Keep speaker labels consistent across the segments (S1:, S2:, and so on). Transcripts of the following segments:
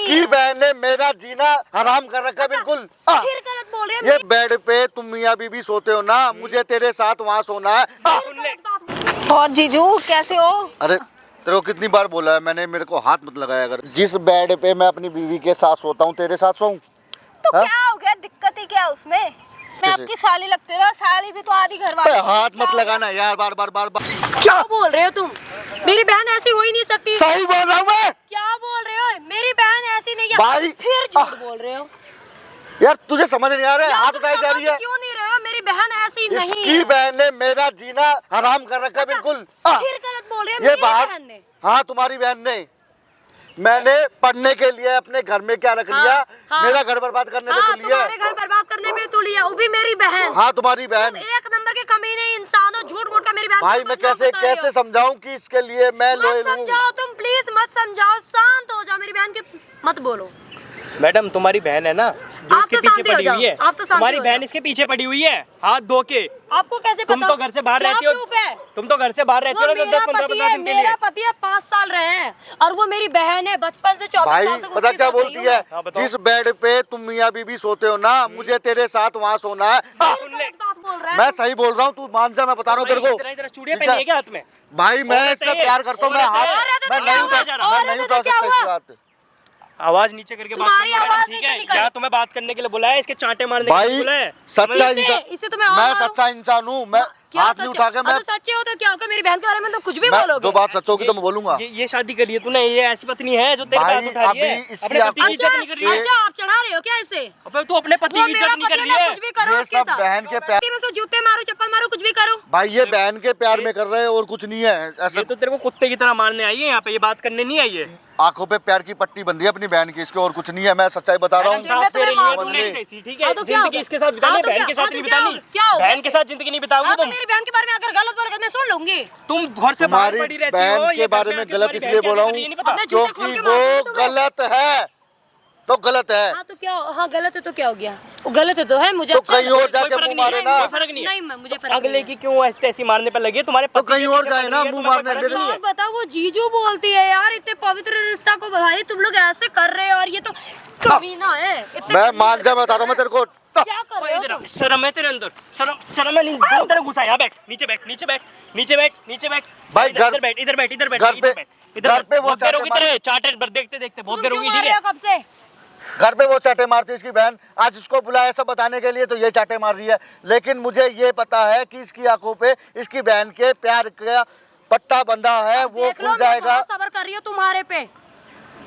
S1: इसकी बहन ने मेरा जीना हराम कर रखा है बिल्कुल।
S2: फिर गलत बोल रहे हैं।
S1: ये बेड पे तुम मियाँ बीबी सोते हो ना, मुझे तेरे साथ वहाँ सोना है।
S2: सुन ले।
S3: और जीजू कैसे हो?
S1: अरे तेरे को कितनी बार बोला है मैंने, मेरे को हाथ मत लगाया अगर। जिस बेड पे मैं अपनी बीवी के साथ सोता हूँ तेरे साथ सोऊं?
S3: तो क्या हो गया, दिक्कत ही क्या है उसमें? मैं आपकी साली लगती हूँ ना, साली भी तो आधी घर वाली।
S1: हाथ मत लगाना यार, बार बार बार बार।
S2: क्या बोल रहे हो तुम? मेरी बहन ऐसी हो ही नहीं सकती।
S1: सही बोल रहा हूँ मैं।
S2: क्या बोल रहे हो? मेरी बहन ऐसी नहीं है।
S1: भाई
S2: फिर झूठ बोल रहे हो
S1: यार, तुझे समझ नहीं आ रहा है? हाथ उठाई जा रही है।
S2: क्यों नहीं रहे हो? मेरी बहन ऐसी नहीं
S1: इसकी
S2: है।
S1: बहन ने मेरा जीना हराम कर रखा है बिल्कुल।
S2: फिर गलत बोल रहे हैं।
S1: ये
S2: मेरी
S1: बात,
S2: बहन ने।
S1: हाँ तुम्हारी बहन ने। मैंने पढ़ने के लिए अपने घर में क्या रख लिया?
S2: हाँ।
S1: मेरा घर बर्बाद करने पे
S2: हाँ,
S1: तो लिया।
S2: तुम्हारे घर बर्बाद करने में तो लिया, वो भी मेरी बहन।
S1: हाँ तुम्हारी बहन।
S2: एक नंबर के कमीने इंसान हो, झूठ मूठ का मेरी बहन।
S1: भाई मैं कैसे समझाऊं कि इसके लिए मैं
S2: मत
S1: लोयल हूँ?
S2: समझाओ तुम, प्लीज मत समझाओ, शांत हो जाओ। मेरी बहन के मत बोलो।
S4: मैडम तुम्हारी बहन है ना जो
S2: आप
S4: इसके
S2: तो
S4: पीछे
S2: शांति हो
S4: पड़ी
S2: जाओ,
S4: हुई है,
S2: आप तो शांति
S4: तुम्हारी
S2: हो
S4: बहन
S2: जाओ।
S4: इसके पीछे पड़ी हुई है हाथ धो के।
S2: आपको कैसे पता?
S4: तुम तो घर से बाहर
S2: क्या
S4: रहती हो।
S2: proof है?
S4: तुम तो घर से बाहर रहती हो ना,
S2: वो
S4: 10-15 दिन के लिए।
S2: मेरा पति है, 5 साल रहे हैं, और वो मेरी बहन है बचपन से 24
S1: भाई
S2: साल तक।
S1: पता क्या बोलती है?
S4: हाँ, बताओ।
S1: जिस बेड पे तुम मियाँ बीबी सोते हो ना, मुझे तेरे साथ वहाँ सोना है।
S4: सुन ले,
S2: बात बोल रहा है।
S1: मैं सही बोल रहा हूँ, तू मान जा, मैं बता रहा हूँ तेरे को।
S4: इधर चूड़ियां
S1: ठीक
S4: पहनी
S1: है?
S4: है क्या हाथ में?
S1: भाई मैं
S4: औरत
S1: इससे
S4: है ये।
S1: प्यार करता हूँ, मैं
S4: औरत है।
S1: हाथ मैं नहीं उठा
S2: क्या हुआ?
S1: सकता इसके हाथ।
S4: आवाज नीचे करके बात
S2: तुम्हारी
S4: करो मैडम,
S2: आवाज
S4: ठीक
S2: नीचे
S4: है?
S2: निकल।
S4: यहाँ तुम्हें बात करने के लिए बुलाया है, इसके चांटे मारने के लिए
S1: भाई
S4: बुलाया है।
S1: सच्चा
S2: इसे-
S1: इंसान,
S2: इसे तो मैं और
S1: मैं
S2: मारूं।
S1: सच्चा इंसान हूँ। मैं
S2: क्या
S1: हाथ नहीं
S2: सच-
S1: उठा के मैं
S2: तो सच्चे हो तो क्या होगा? मेरी बहन के बारे में तो कुछ भी
S1: मैं
S2: बोलोगे।
S1: जो बात सच होगी तो मैं बोलूंगा।
S4: ये शादी करी है तूने, ये ऐसी पत्नी है जो तेरे पे हाथ
S1: भाई,
S4: उठा रही है?
S1: अभी इसकी
S4: अपने पति की
S1: आंखों-
S4: इज्जत नहीं कर रही है?
S2: अच्छा, आप चढ़ा रहे हो क्या इसे?
S4: अबे तू अपने पति
S2: वो
S4: की
S2: मेरा
S4: इज्जत नहीं कर
S2: पति
S4: रही
S2: है,
S4: है?
S2: कुछ भी करो
S1: ये
S2: उसके
S1: सब
S2: साथ।
S1: बहन के प्यार,
S2: मैं सो जूते मारो, चप्पल मारो, कुछ भी करो।
S1: भाई ये बहन के प्यार में कर रहे हैं और कुछ नहीं है ऐसा।
S4: ये तो तेरे को कुत्ते की तरह मारने आई है यहाँ पे, ये बात करने नहीं आई है।
S1: आंखों पे प्यार की पट्टी बंधी है अपनी बहन की, इसके और कुछ नहीं है। मैं सच्चाई बता रहा
S4: मैडम,
S1: हूँ।
S4: साथ फेरे लिए
S2: हाँ,
S4: तूने
S1: तो
S4: इससे, ठीक
S2: हाँ,
S4: है?
S2: तो क्या
S4: जिंदगी
S2: होगा?
S4: इसके साथ बितानी,
S2: हाँ, तो
S4: बहन
S2: क्या-
S4: के साथ
S2: हाँ,
S4: नहीं
S2: तो क्या
S4: बितानी।
S2: होगा? क्या होगा?
S4: बहन के साथ जिंदगी नहीं बिताओगी
S2: हाँ, तो
S4: तुम।
S2: मेरी बहन के बारे में अगर गलत बोलोगे मैं सुन लूंगी।
S4: तुम घर से बाहर
S1: तुम्हारी
S4: पड़ी रहती हो,
S1: बहन
S4: ये
S1: के
S4: घर
S1: बारे
S4: में
S1: में
S4: आके
S1: गलत
S4: तुम्हारी
S1: इसलिए
S4: बहन
S1: बोला
S4: क्या
S1: हूँ
S4: कर रही है, ये नहीं पता?
S2: अपने जूते खोल
S1: क्योंकि
S2: के मारूंगी
S1: वो
S2: तुम्हें।
S1: गलत है, तो गलत है।
S2: हाँ तो क्या? हाँ गलत है तो क्या हो गया? वो गलत है तो है, मुझे
S1: तो
S2: अच्छा
S1: कहीं और
S2: लगता है।
S1: जाके
S4: कोई फर्क
S1: मुंह
S4: नहीं
S1: मारे
S4: है,
S1: ना।
S4: कोई फर्क नहीं है।
S2: नहीं, मुझे फर्क
S4: अगले
S2: नहीं
S4: की क्यों ऐसी मारने पर लगी है? तुम्हारे
S1: तो
S4: पति
S1: कहीं
S4: के
S1: और
S4: पीछे
S1: जाए
S4: पड़
S1: ना,
S4: रही है,
S1: मुंह
S4: तुम्हें
S1: मारने
S4: कोई
S1: के
S4: फर्क
S1: लिए।
S4: नहीं है।
S2: बात बताओ, वो जीजू बोलती है यार, इतने पवित्र रिश्ता को भाई तुम लोग ऐसे कर रहे हो, और ये तो कमीना है। इतने
S1: मैं
S2: कमीने
S1: मान जा, बता रहा हूँ मैं तेरे को।
S2: क्या कर रहे हो
S4: इधर आ,
S2: तुम?
S4: शर्म है तेरे अंदर? शर्म है नहीं? दोनों तरह घुसा है। यहाँ बैठ, नीचे बैठ, नीचे बैठ, नीचे बैठ, नीचे बैठ।
S1: भाई,
S4: इधर
S1: घर-
S4: इधर बैठ, इधर बैठ, इधर बैठ,
S1: घर पे-
S4: इधर बैठ, इधर
S1: घर
S4: बैठ।
S1: पे वो
S4: बहुत देर
S1: चाटे
S4: होगी
S1: मार-
S4: तेरे चाटे पर देखते देखते, बहुत
S2: तुम
S4: देर
S2: क्यों
S4: होगी,
S2: मार
S4: ठीक
S2: रहे
S4: है?
S2: हो कब से?
S1: घर पे वो चाटे मारती है इसकी बहन, आज इसको बुलाया सब बताने के लिए तो ये चाटे मार रही है। लेकिन मुझे ये पता है कि इसकी आंखों पे इसकी बहन के प्यार का पट्टा बंधा है, वो
S2: देख लो,
S1: खुल
S2: मैं
S1: जाएगा।
S2: बहुत सब्र कर रही हूँ तुम्हारे पे।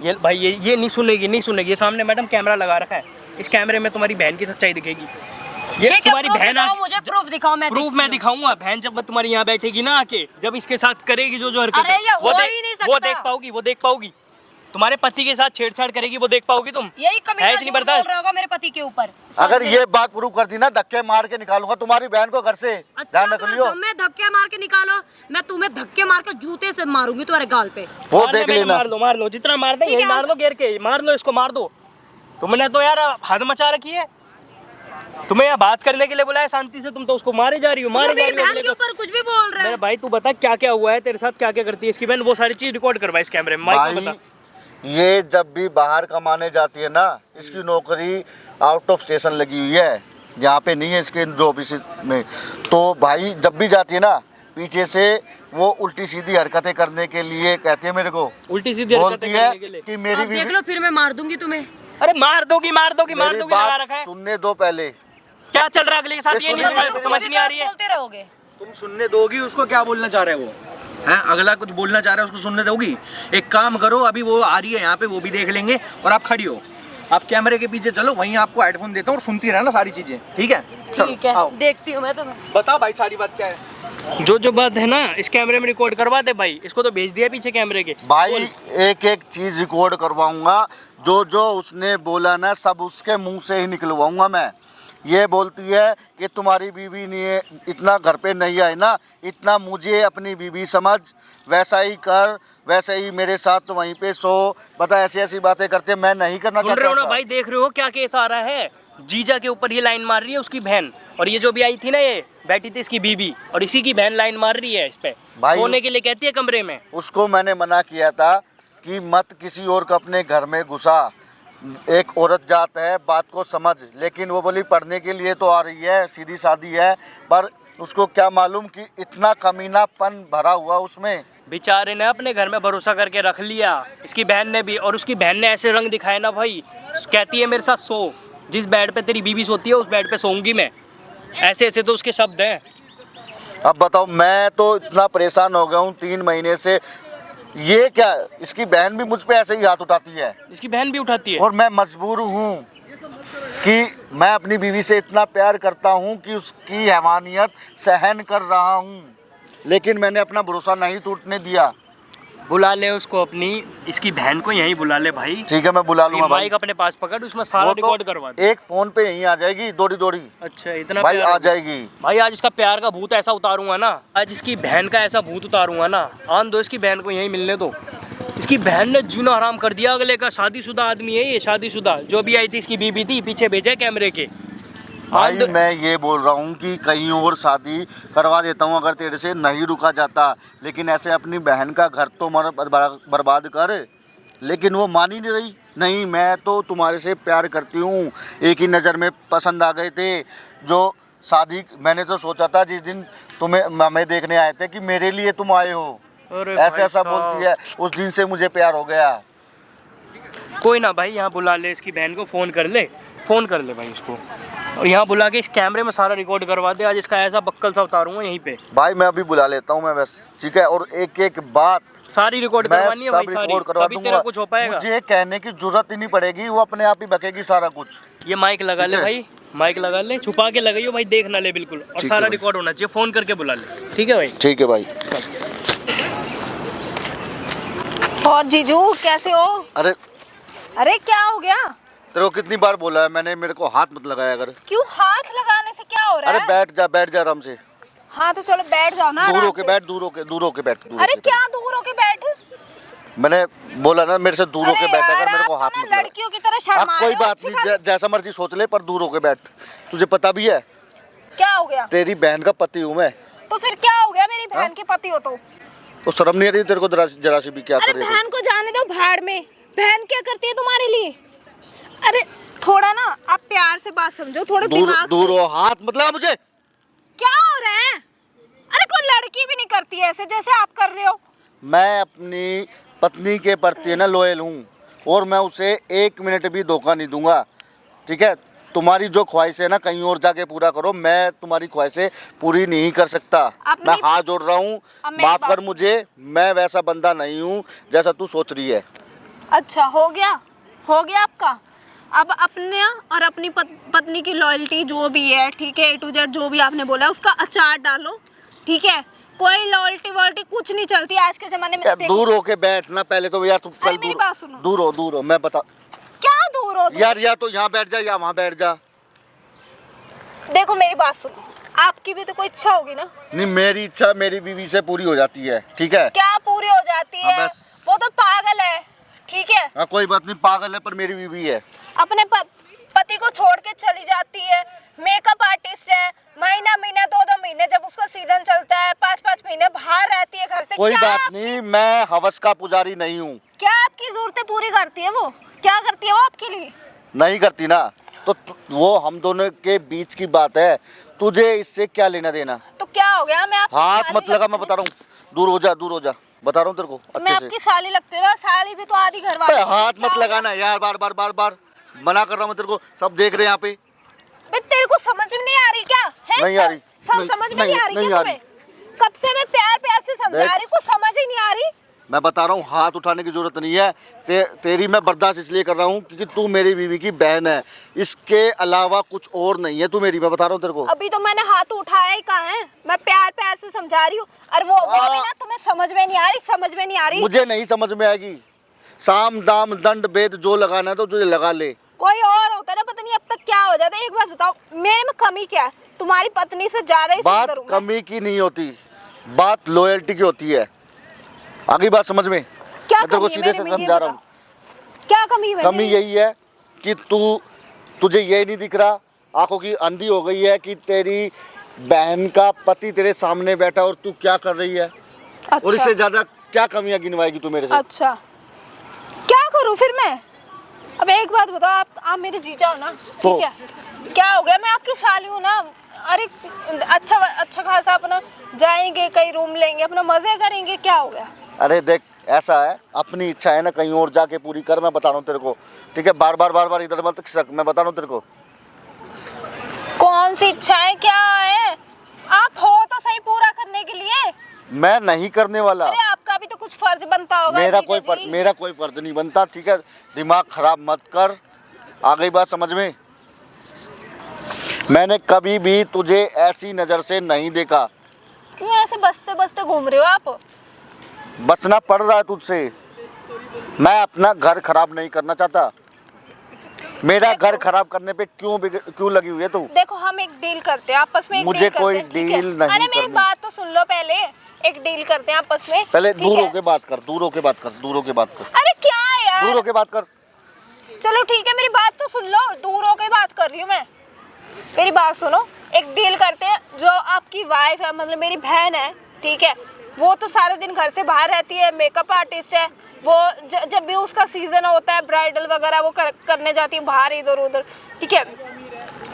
S4: ये भाई ये नहीं सुनेगी, नहीं सुनेगी। ये सामने मैडम कैमरा लगा रखा है, इस कैमरे में तुम्हारी बहन की सच्चाई दिखेगी। ये
S2: ठीक है,
S4: तुम्हारी
S2: proof
S4: बहन
S2: दिखाओ, मुझे प्रूफ दिखाओ, मैं
S4: प्रूफ
S2: देखती
S4: मैं
S2: हूँ।
S4: दिखाऊंगा। बहन जब तुम्हारी यहाँ बैठेगी ना आके, जब इसके साथ करेगी जो हरकत
S2: अरे ये हो ही नहीं
S4: वो
S2: सकता।
S4: देख पाओगी, वो देख पाओगी। तुम्हारे पति के साथ छेड़छाड़ करेगी, वो देख पाओगी तुम।
S2: यही कमीना
S4: है इतनी
S2: झूठ बोल
S4: बर्दाश्त?
S2: रहा होगा मेरे पति के ऊपर।
S1: अगर ये बात प्रूव कर दी ना, धक्के मार के निकालूंगा तुम्हारी बहन को घर से।
S2: अच्छा,
S1: ध्यान रख लियो।
S2: मैं धक्के मार के निकालो, मैं तुम्हें धक्के मार के जूते से मारूंगी तुम्हारे गाल पे।
S1: वो
S4: मार
S1: देख
S4: लो,
S1: लेना।
S4: मार लो, जितना मार दे
S2: ठीक
S4: यही
S2: है,
S4: मार लो, घेर के मार लो, इसको मार दो। तुमने तो यार हद मचा रखी है। तुम्हें यहाँ बात करने के लिए बुलाया शांति से, तुम तो उसको मारे जा रही हो, मारे
S2: तुम
S4: जा
S2: मेरी
S4: रही हो
S2: बहन
S4: अगले
S2: के
S4: को।
S2: ऊपर कुछ भी बोल रहे
S4: मेरे
S2: हो।
S4: भाई तू बता क्या क्या हुआ है तेरे साथ, क्या क्या करती है इसकी बहन, वो सारी चीज रिकॉर्ड करवा इस कैमरे में। माइक में
S1: भाई
S4: बता।
S1: ये जब भी बाहर कमाने जाती है ना, इसकी नौकरी आउट ऑफ स्टेशन लगी हुई है, यहाँ पे नहीं है इसके जॉब इसी में। तो भाई जब भी जाती है ना, पीछे से वो उल्टी सीधी हरकतें करने के लिए कहती है मेरे को,
S4: उल्टी सीधी
S1: बोलती
S4: हरकतें
S1: है
S4: करने के लिए।
S1: कि मेरी
S2: अब देख
S1: बीवी।
S2: लो, फिर मैं मार दूंगी तुम्हें।
S4: अरे मार दोगी, मार दोगी, मार
S1: मेरी
S4: दोगी लगा
S1: बात
S4: रखा है।
S1: सुनने दो पहले।
S4: क्या चल रहा है अगले के साथ,
S1: ये
S4: ये नहीं
S1: सुनने
S4: तुम्हें समझ नहीं आ रही है?
S2: बोलते रहोगे।
S5: तुम सुनने दोगी उसको? क्या बोलना चाह रहे हो? हैं, अगला कुछ बोलना चाह रहा है, उसको सुनने दोगी? एक काम करो, अभी वो आ रही है यहाँ पे, वो भी देख लेंगे, और आप खड़ी हो, आप कैमरे के पीछे चलो, वहीं आपको हेडफोन देता हूँ और सुनती रहना सारी चीजें, ठीक है?
S2: ठीक है,
S5: आओ।
S2: देखती हूँ मैं तुम्हें।
S5: बताओ भाई सारी बात क्या है।
S4: जो बात है ना इस कैमरे में रिकॉर्ड करवा दे भाई, इसको तो भेज दिया पीछे कैमरे के।
S1: भाई एक एक चीज रिकॉर्ड करवाऊंगा, जो जो उसने बोला ना सब उसके मुंह से ही निकलवाऊंगा मैं। ये बोलती है कि तुम्हारी बीवी ने इतना घर पे नहीं आई ना, इतना मुझे अपनी बीवी समझ, वैसा ही कर, वैसे ही मेरे साथ वहीं पे सो। बता ऐसी ऐसी बातें करते, मैं नहीं करना
S4: सुन रहे हो ना
S1: चाहता।
S4: भाई, देख रहे हो क्या केस आ रहा है? जीजा के ऊपर ये लाइन मार रही है उसकी बहन, और ये जो भी आई थी ना, ये बैठी थी इसकी बीबी, और इसी की बहन लाइन मार रही है इस पे।
S1: भाई
S4: सोने के लिए कहती है कमरे में।
S1: उसको मैंने मना किया था कि मत किसी और को अपने घर में घुसा, एक औरत जात है, बात को समझ। लेकिन वो बोली पढ़ने के लिए तो आ रही है, सीधी सादी है, पर उसको क्या मालूम कि इतना कमीनापन भरा हुआ उसमें।
S4: बेचारे ने अपने घर में भरोसा करके रख लिया, इसकी बहन ने भी, और उसकी बहन ने ऐसे रंग दिखाए ना भाई, कहती है मेरे साथ सो, जिस बेड पे तेरी बीवी सोती है उस बेड पे सोऊंगी मैं, ऐसे ऐसे तो उसके शब्द हैं।
S1: अब बताओ, मैं तो इतना परेशान हो गया हूँ 3 महीने से। ये क्या, इसकी बहन भी मुझ पे ऐसे ही हाथ उठाती है
S4: इसकी बहन भी उठाती है।
S1: और मैं मजबूर हूँ कि मैं अपनी बीवी से इतना प्यार करता हूँ कि उसकी हैवानियत सहन कर रहा हूँ, लेकिन मैंने अपना भरोसा नहीं टूटने दिया।
S4: बुला ले उसको अपनी, इसकी बहन को यहीं बुला ले भाई।
S1: ठीक है, मैं बुला लूंगा भाई।
S4: माइक अपने पास पकड़, उसमें सारा
S1: वो
S4: रिकॉर्ड
S1: तो
S4: करवा दे।
S1: एक फोन पे यहीं आ जाएगी दौड़ी दौड़ी।
S4: अच्छा इतना
S1: भाई
S4: प्यार
S1: आ
S4: हो गया।
S1: जाएगी।
S4: भाई आज इसका प्यार का भूत ऐसा उतारूंगा ना, आज इसकी बहन का ऐसा भूत उतारूंगा ना। आन दो इसकी बहन को यहीं मिलने दो। इसकी बहन ने जीना हराम कर दिया अगले का। शादीशुदा आदमी है ये, शादीशुदा। जो भी आई थी इसकी बीबी थी, पीछे भेजे कैमरे के।
S1: भाई मैं ये बोल रहा हूँ कि कहीं और शादी करवा देता हूँ अगर तेरे से नहीं रुका जाता, लेकिन ऐसे अपनी बहन का घर तो बर्बाद कर। लेकिन वो मान ही नहीं रही। नहीं, मैं तो तुम्हारे से प्यार करती हूँ, एक ही नज़र में पसंद आ गए थे। जो शादी मैंने तो सोचा था जिस दिन तुम्हें हमें देखने आए थे कि मेरे लिए तुम आए हो,
S4: अरे
S1: ऐसा
S4: भाई
S1: ऐसा
S4: साहब।
S1: बोलती है। उस दिन से मुझे प्यार हो गया।
S4: कोई ना भाई, यहाँ बुला ले इसकी बहन को, फ़ोन कर ले भाई उसको, और यहाँ बुला के इस कैमरे में सारा रिकॉर्ड करवा दे। आज इसका ऐसा बक्कल सा उतारूंगा यहीं पे।
S1: भाई मैं अभी बुला लेता हूँ मैं बस, ठीक है। और एक एक बात
S4: सारी रिकॉर्ड
S1: मैं
S4: करवानी है भाई,
S1: सब
S4: सारी।
S1: रिकॉर्ड करवा
S4: तभी तेरा
S1: दूंगा।
S4: कुछ हो पाएगा।
S1: मुझे कहने की जरूरत ही नहीं पड़ेगी, वो अपने आप ही बकेगी सारा कुछ।
S4: ये माइक लगा ले
S1: ठीक है।
S4: भाई, माइक लगा ले, छुपा के लगाइयो भाई, देख ना ले बिल्कुल। और
S1: ठीक है
S4: सारा
S1: भाई।
S4: रिकॉर्ड होना चाहिए, फ़ोन करके बुला ले। ठीक है भाई।
S1: ठीक है भाई।
S3: और जीजू कैसे हो?
S1: अरे
S3: अरे क्या हो गया?
S1: तेरे को कितनी बार बोला है मैंने, मेरे को हाथ मत लगाया अगर।
S3: क्यों हाथ लगाने से क्या हो रहा
S1: अरे
S3: है?
S1: बैठ जा आराम से।
S3: हाँ तो चलो बैठ जाओ ना
S1: दूर
S3: आराम
S1: होके
S3: से।
S1: बैठ, दूर होके बैठ, दूर
S3: अरे
S1: होके
S3: क्या दूर होके बैठ?
S1: बैठ। मैंने बोला ना मेरे से दूर होके
S3: अरे
S1: बैठ,
S3: यार,
S1: अगर मेरे को
S3: आप
S1: हाथ
S3: तो
S1: मत
S3: ना
S1: लगा।
S3: लड़कियों की तरह
S1: हाँ
S3: शर्मा
S1: कोई
S3: रहे हो,
S1: बात
S3: अच्छी
S1: नहीं, जैसा मर्जी सोच ले, पर दूर होके बैठ। तुझे पता भी है
S3: क्या हो गया?
S1: तेरी बहन का पति हूँ मैं।
S3: तो फिर क्या हो गया? मेरी बहन के पति हो तो
S1: शर्म नहीं आती तेरे को जरा सी भी? क्या
S3: अरे
S1: करे
S3: बहन को जाने दो भाड़ में। बहन क्या करती है तुम्हारे लिए? अरे थोड़ा ना आप प्यार से बात समझो, थोड़ा
S1: दूर
S3: दिमाग
S1: दूर
S3: से।
S1: हो, हाथ मत लगा मुझे।
S3: क्या हो रहा है? अरे कोई लड़की भी नहीं करती है ऐसे जैसे आप कर रहे हो।
S1: मैं अपनी पत्नी के प्रति ना लॉयल हूँ, और मैं उसे 1 मिनट भी धोखा नहीं दूंगा, ठीक है। तुम्हारी जो ख्वाहिश है ना कहीं और जाके पूरा करो, मैं तुम्हारी ख्वाहिशें पूरी नहीं कर सकता।
S3: अपनी-
S1: मैं हाथ जोड़ रहा हूँ,
S3: अब मेरी
S1: माफ कर
S3: बात-
S1: मुझे। मैं वैसा बंदा नहीं हूँ जैसा तू सोच रही है।
S3: अच्छा हो गया आपका। अब अपने और अपनी पत्नी की लॉयल्टी जो भी है, ठीक है, A to Z जो भी आपने बोला उसका अचार डालो, ठीक है। कोई लॉयल्टी वॉल्टी कुछ नहीं चलती आज के जमाने में।
S1: यार
S3: देखो,
S1: दूर होके बैठना पहले तो यार। तू
S3: अरे
S1: पहले
S3: मेरी बात सुनो।
S1: दूर हो, मैं बता।
S3: क्या दूर हो तुम?
S1: यार या तो यहाँ बैठ जा या वहाँ बैठ जा।
S3: देखो मेरी बात सुनो, आपकी भी तो कोई इच्छा होगी ना?
S1: नहीं, मेरी इच्छा मेरी बीवी से पूरी हो जाती है, ठीक है।
S3: क्या पूरी हो जाती
S1: हाँ,
S3: है?
S1: बस।
S3: वो तो पागल है, ठीक है।
S1: हाँ कोई बात नहीं, पागल है पर मेरी बीवी है।
S3: अपने पति को छोड़ के चली जाती है। मेकअप आर्टिस्ट है, महीना 2 महीने जब उसका सीजन चलता है 5 महीने बाहर रहती है घर से।
S1: कोई
S3: क्या
S1: बात नहीं, मैं हवस का पुजारी नहीं हूँ।
S3: क्या आपकी जरूरतें पूरी करती है वो? क्या करती है वो आपके लिए?
S1: नहीं करती ना, तो वो हम दोनों के बीच की बात है, तुझे इससे क्या लेना देना।
S3: तो क्या हो गया? मैं आपकी
S1: हाथ
S3: साली
S1: मत लगा,
S3: लगती
S1: मैं बता रहा हूँ। दूर हो जा, बता रहा हूँ तेरे को
S3: हूँ। मैं
S1: अच्छे से।
S3: आपकी साली लगती हूँ ना? साली भी तो आधी घर वाली है।
S1: हाथ
S3: क्या
S1: मत
S3: हो गया?
S1: लगाना यार, बार मना कर रहा हूँ मैं तेरे को, सब देख रहे हैं यहाँ पे।
S3: बे तेरे को समझ में नहीं आ रही क्या है?
S1: नहीं आ रही।
S3: सब समझ में नहीं आ रही
S1: नहीं
S3: क्या
S1: आ
S3: तुम्हें? कब से मैं प्यार से समझा
S1: देख।
S3: रही, कुछ समझ ही नहीं आ रही।
S1: मैं बता रहा हूँ, हाथ उठाने की जरूरत नहीं है। तेरी मैं बर्दाश्त इसलिए कर रहा हूँ क्योंकि तू मेरी बीवी की बहन है, इसके अलावा कुछ और नहीं है तू मेरी। मैं बता रहा हूँ तेरे को।
S3: अभी तो मैंने हाथ उठाया ही कहाँ है? मैं प्यार से समझा रही हूँ। और वो भी ना तुम्हें समझ में नहीं आ रही।
S1: मुझे नहीं समझ में आएगी। साम दाम दंड भेद जो लगाना है तो तुझे लगा ले।
S3: कोई और होता ना, पता नहीं अब तक क्या हो जाता। एक बात बताओ, मेरे में कमी क्या है? तुम्हारी पत्नी से ज्यादा ही
S1: बात
S3: सुंदर हूँ मैं।
S1: कमी की नहीं होती, बात लॉयल्टी की होती है। आगे बात समझ में?
S3: क्या
S1: मैं तेरे को
S3: कमी है
S1: सीधे से
S3: मेरे में, ये
S1: समझा रहा हूँ।
S3: बताओ। क्या कमी है?
S1: कमी यही है कि तुझे ये नहीं दिख रहा, आंखों की अंधी हो गई है कि तेरी बहन का पति तेरे सामने बैठा और तू क्या कर रही है।
S3: अच्छा।
S1: और इससे ज्यादा क्या कमियां गिनवाएगी तू मेरे से?
S3: अच्छा क्या करूँ फिर मैं? अब एक बात बताओ, आप मेरे जीजा हो ना,
S1: तो-
S3: ठीक है, क्या हो गया, मैं आपकी साली हूँ ना। अरे अच्छा खासा अपना जाएंगे, कहीं रूम लेंगे, अपना मजे करेंगे, क्या हो गया।
S1: अरे देख, ऐसा है, अपनी इच्छा है ना कहीं और जाके पूरी कर, मैं बता रहा हूँ तेरे को, ठीक है। बार बार इधर मत खिसक, मैं बता रहा हूँ तेरे को।
S3: कौन सी इच्छाएं क्या है, आप हो तो सही पूरा करने के लिए।
S1: मैं नहीं करने वाला।
S3: अरे आपका भी तो कुछ फर्ज बनता होगा।
S1: मेरा
S3: जीजा जी।
S1: मेरा कोई फर्ज नहीं बनता, ठीक है। दिमाग खराब मत कर, आ गई बात समझ में। मैंने कभी भी तुझे ऐसी नज़र से नहीं देखा।
S3: क्यों ऐसे बसते बसते घूम रहे हो आप।
S1: बचना पड़ रहा है तुझसे। मैं अपना घर खराब नहीं करना चाहता। मेरा घर खराब करने पे क्यों लगी हुई है तू?
S3: देखो हम एक डील करते हैं आपस में,
S1: मुझे कोई
S3: ठीक है?
S1: डील नहीं
S3: अरे मेरी
S1: करनी।
S3: बात तो सुन लो पहले, एक डील करते हैं आपस में।
S1: पहले
S3: ठीक
S1: दूर
S3: है?
S1: होके बात कर, दूर होके बात कर, दूर होके बात कर,
S3: अरे क्या यार,
S1: दूर होके बात कर।
S3: चलो ठीक है, मेरी बात तो सुन लो, दूर होके बात कर रही हूँ मैं। मेरी बात सुनो, एक डील करते हैं। जो आपकी वाइफ है, मतलब मेरी बहन है, ठीक है, वो तो सारे दिन घर से बाहर रहती है, मेकअप आर्टिस्ट है वो। जब भी उसका सीजन होता है ब्राइडल वगैरह, वो करने जाती है बाहर इधर उधर, ठीक है।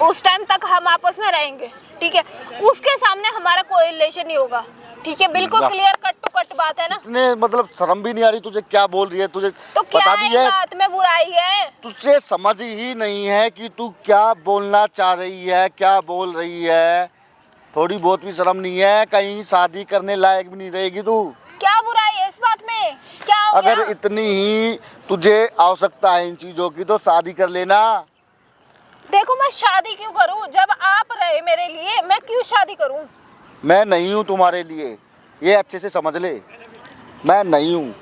S3: उस टाइम तक हम आपस में रहेंगे, ठीक है। उसके सामने हमारा कोई रिलेशन नहीं होगा, ठीक है। बिल्कुल क्लियर कट टू कट बात है ना।
S1: इतने मतलब शर्म भी नहीं आ रही तुझे? क्या बोल रही है तुझे?
S3: तो क्या
S1: पता भी है
S3: बात में बुराई है।
S1: तुझे समझ ही नहीं है कि तू क्या बोलना चाह रही है, क्या बोल रही है। थोड़ी बहुत भी शर्म नहीं है? कहीं शादी करने लायक भी नहीं रहेगी तू।
S3: क्या बुराई है इस बात में, क्या हो
S1: अगर
S3: गया?
S1: इतनी ही तुझे आवश्यकता है इन चीजों की तो शादी कर लेना।
S3: देखो मैं शादी क्यों करूं, जब आप रहे मेरे लिए, मैं क्यों शादी करूं।
S1: मैं नहीं हूँ तुम्हारे लिए, ये अच्छे से समझ ले। मैं नहीं हूँ।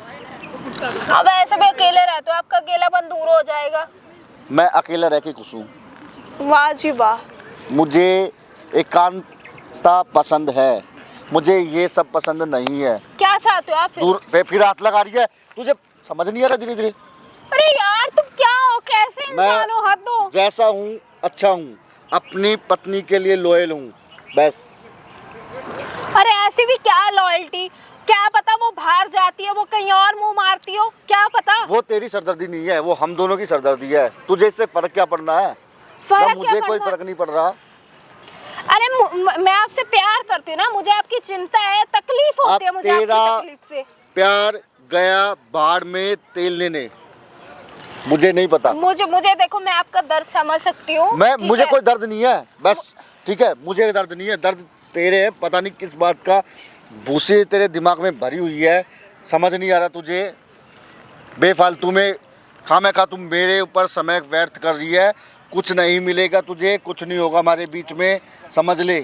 S3: अब ऐसे भी अकेले रहते हो, आपका अकेलापन दूर हो जाएगा।
S1: मैं अकेला रह के खुश हूँ।
S3: वाह जी वाह।
S1: मुझे एकांतता पसंद है, मुझे ये सब पसंद नहीं है।
S3: क्या चाहते हो आप फिर?
S1: दूर पे फिर हाथ लगा रही है, तुझे समझ नहीं आ रहा धीरे धीरे।
S3: अरे यार तुम क्या हो, कैसे इंसान हो, हाथ दो।
S1: जैसा हूँ अच्छा हूँ, अपनी पत्नी के लिए लॉयल हूँ, बस।
S3: अरे ऐसी भी क्या लॉयल्टी, क्या पता वो बाहर जाती है, वो कहीं और मुंह मारती हो, क्या पता।
S1: वो तेरी सरदर्दी नहीं है, वो हम दोनों की सरदर्दी है। तुझे इससे फर्क क्या पड़ना है?
S3: फर्क क्या
S1: मुझे कोई
S3: पड़ना?
S1: फर्क नहीं पड़ रहा।
S3: अरे मैं आपसे प्यार करती हूँ ना, मुझे आपकी चिंता है, तकलीफ होती है
S1: अब
S3: मुझे आपकी
S1: तेरा
S3: तकलीफ से।
S1: प्यार गया बाढ़ में तेल लेने, मुझे नहीं पता।
S3: मुझे देखो, मैं आपका दर्द समझ सकती हूँ। ठीक
S1: मुझे
S3: है?
S1: कोई दर्द नहीं है, बस ठीक है। मुझे दर्द नहीं है, दर्द तेरे है। पता नहीं किस बात का भूसी तेरे दिमाग में भरी हुई है, समझ नहीं आ रहा तुझे। बेफालतू में खामखा तुम मेरे ऊपर समय व्यर्थ कर रही है। कुछ नहीं मिलेगा तुझे, कुछ नहीं होगा हमारे बीच में, समझ ले।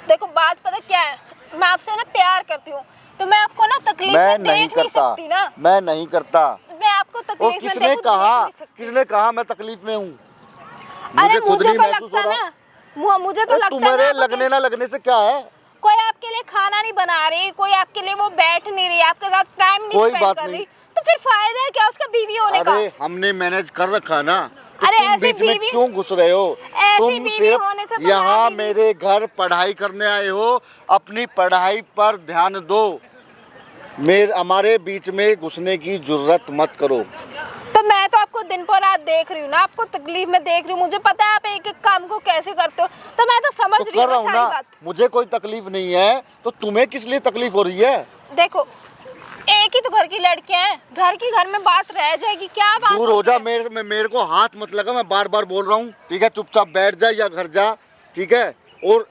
S3: देखो बात पता क्या है, मैं आपसे ना प्यार करती हूँ, तो मैं आपको ना तकलीफ
S1: मैं
S3: में
S1: नहीं
S3: देख नहीं
S1: करता,
S3: सकती ना।
S1: मैं नहीं करता।
S3: मैं आपको
S1: और
S3: तकलीफ में
S1: किसने
S3: देखो,
S1: कहा,
S3: देख नहीं सकती।
S1: किसने कहा मैं तकलीफ में हूँ?
S3: अरे
S1: मुझे खुद
S3: मुझे
S1: नहीं
S3: तो
S1: महसूस हो
S3: लगता
S1: रहा।
S3: ना, मुझे तो लगता है
S1: तुम्हारे
S3: ना,
S1: लगने ना लगने से क्या है?
S3: कोई आपके लिए खाना नहीं बना रही, कोई आपके लिए वो बैठ नहीं रही, आपके साथ टाइम नहीं
S1: कोई
S3: स्पेंड
S1: बात
S3: कर
S1: नहीं।
S3: रही, तो फिर फायदा है क्या उसका बीवी होने का?
S1: अरे हमने मैनेज कर रखा ना, तो
S3: अरे
S1: तुम
S3: ऐसी
S1: बीच में
S3: बीवी-
S1: क्यों घुस रहे हो?
S3: ऐसी
S1: तुम
S3: बीवी
S1: सिर्फ
S3: होने से तो
S1: यहाँ
S3: मैं भी-
S1: मेरे घर पढ़ाई करने आए हो, अपनी पढ़ाई पर ध्यान दो। हमारे बीच में घुसने की जरूरत मत करो।
S3: तो मैं तो आपको दिन पर रात देख रही हूँ ना, आपको तकलीफ में देख रही हूँ, मुझे पता है आप एक एक काम को कैसे करते हो, तो मैं तो समझ
S1: तो
S3: रही
S1: कर
S3: हूँ
S1: रहा हूँ
S3: सारी
S1: ना,
S3: बात।
S1: मुझे कोई तकलीफ नहीं है, तो तुम्हें किस लिए तकलीफ हो रही है?
S3: देखो एक ही तो घर की लड़कियां हैं, घर में बात रह जाएगी, क्या बात
S1: दूर हो
S3: होती
S1: जा
S3: है?
S1: मेरे को हाथ मत लगा, मैं बार बार बोल रहा हूँ, ठीक है? चुपचाप बैठ जा या घर जा, ठीक है? और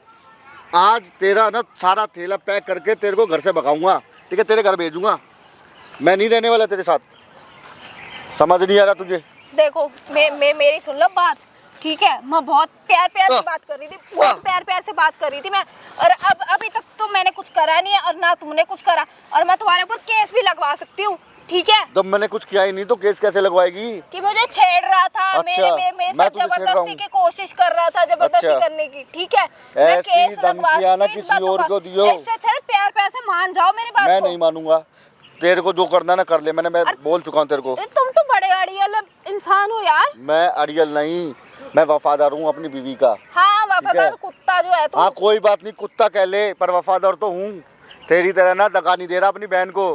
S1: आज तेरा ना सारा थैला पैक करके तेरे को घर से भगाऊंगा, ठीक है? तेरे घर भेजूंगा, मैं नहीं रहने वाला तेरे साथ। समझ नहीं आ रहा तुझे?
S3: देखो मेरी सुन लो बात, ठीक है? मैं बहुत प्यार से बात कर रही थी, बहुत प्यार से बात कर रही थी मैं, और अब अभी तक तो मैंने कुछ करा नहीं है और ना तुमने कुछ करा, और मैं तुम्हारे ऊपर केस भी लगवा सकती हूँ, ठीक है?
S1: जब मैंने कुछ किया ही नहीं तो केस कैसे लगवाएगी?
S3: कि मुझे छेड़ रहा था,
S1: अच्छा,
S3: मेरे
S1: मैं
S3: साथ
S1: तुझे छेड़ रहा
S3: जबरदस्ती
S1: हूँ?
S3: की कोशिश कर रहा था, जबरदस्ती
S1: अच्छा।
S3: करने की, ठीक है? मैं
S1: ऐसी
S3: केस लगवा
S1: धमकियां ना
S3: सकती हूँ इस
S1: किसी
S3: बातों
S1: और
S3: का।
S1: को दियो।
S3: इससे अच्छा है प्यार से मान जाओ मेरी बात
S1: मैं
S3: को।
S1: नहीं मानूंगा, तेरे को जो करना ना कर ले, मैं बोल चुका हूँ तेरे को।
S3: तुम तो बड़े अड़ियल इंसान हो यार।
S1: मैं अड़ियल नहीं, मैं वफादार हूँ अपनी बीवी का।
S3: हाँ वफादार
S1: है।
S3: कुत्ता जो है तू।
S1: हाँ कोई बात नहीं, कुत्ता कह ले, पर वफादार तो हूँ। तेरी तरह ना धोखा नहीं दे रहा अपनी बहन को,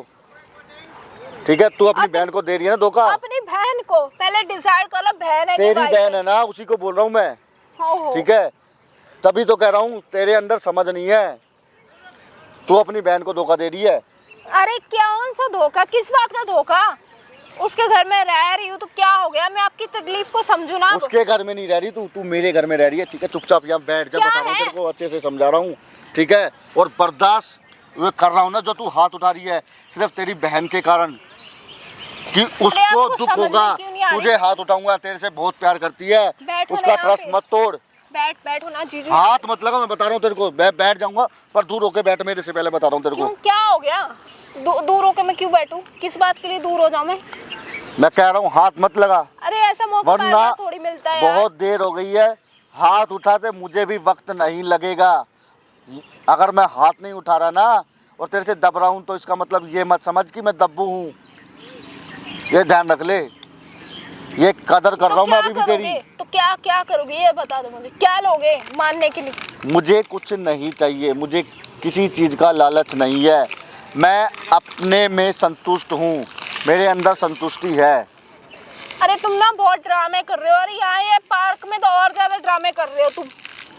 S1: ठीक है? तू अपनी बहन को दे रही है ना धोखा।
S3: अपनी बहन बहन को पहले डिसाइड कर लो, बहन है कि
S1: तेरी
S3: भाई
S1: बहन है ना, उसी को बोल रहा हूँ मैं।
S3: हो।
S1: ठीक है, तभी तो कह रहा हूँ तेरे अंदर समझ नहीं है, तू अपनी बहन को धोखा दे रही है।
S3: अरे कौन सा धोखा, किस बात का धोखा? उसके घर में रह रही हूँ तो क्या हो गया, मैं आपकी तकलीफ को समझू ना।
S1: उसके घर में नहीं रह रही तू मेरे घर में रह रही है। ठीक है, चुपचाप यहाँ बैठ जा,
S3: क्या
S1: बता रहा हूँ
S3: है?
S1: तेरे को, अच्छे से समझा रहा हूँ। ठीक है, और बर्दाश्त वो कर रहा हूँ ना, जो तू हाथ उठा रही है सिर्फ तेरी बहन के कारण, कि उसको
S3: आपको
S1: दुख
S3: समझ में
S1: होगा।
S3: क्यों नहीं आ रही?
S1: तुझे हाथ उठाऊंगा, तेरे से बहुत प्यार करती है,
S3: बैठो
S1: उसका
S3: ना यहाँ
S1: ट्रस्ट
S3: पे।
S1: मत तोड़।
S3: बैठो ना जीजू।
S1: हाथ मत लगा, मैं बता रहा हूँ तेरे को। बैठ जाऊंगा, पर दूर होके बैठ मेरे से, पहले बता रहा हूँ तेरे
S3: क्यों,
S1: को।
S3: क्या हो गया? दूर होकर मैं क्यों बैठूं? किस बात के लिए दूर हो जाऊं मैं
S1: कह रहा हूँ हाथ मत लगा,
S3: अरे ऐसा मौका
S1: वरना
S3: बार-बार थोड़ी मिलता है यार।
S1: बहुत देर हो गई है। हाथ उठाते मुझे भी वक्त नहीं लगेगा। अगर मैं हाथ नहीं उठा रहा ना और तेरे से दब रहा हूँ, तो इसका मतलब ये मत समझ कि मैं दब्बू हूँ। ये ध्यान रख ले, ये कदर कर रहा हूँ मैं अभी भी तेरी।
S3: तो क्या करोगे ये बता दो मुझे, क्या लोगे मानने के लिए?
S1: मुझे कुछ नहीं चाहिए, मुझे किसी चीज़ का लालच नहीं है। मैं अपने में संतुष्ट हूँ, मेरे अंदर संतुष्टि है।
S3: अरे तुम ना बहुत ड्रामे कर रहे हो, और यहाँ ये पार्क में तो और ज्यादा ड्रामे कर रहे हो तुम।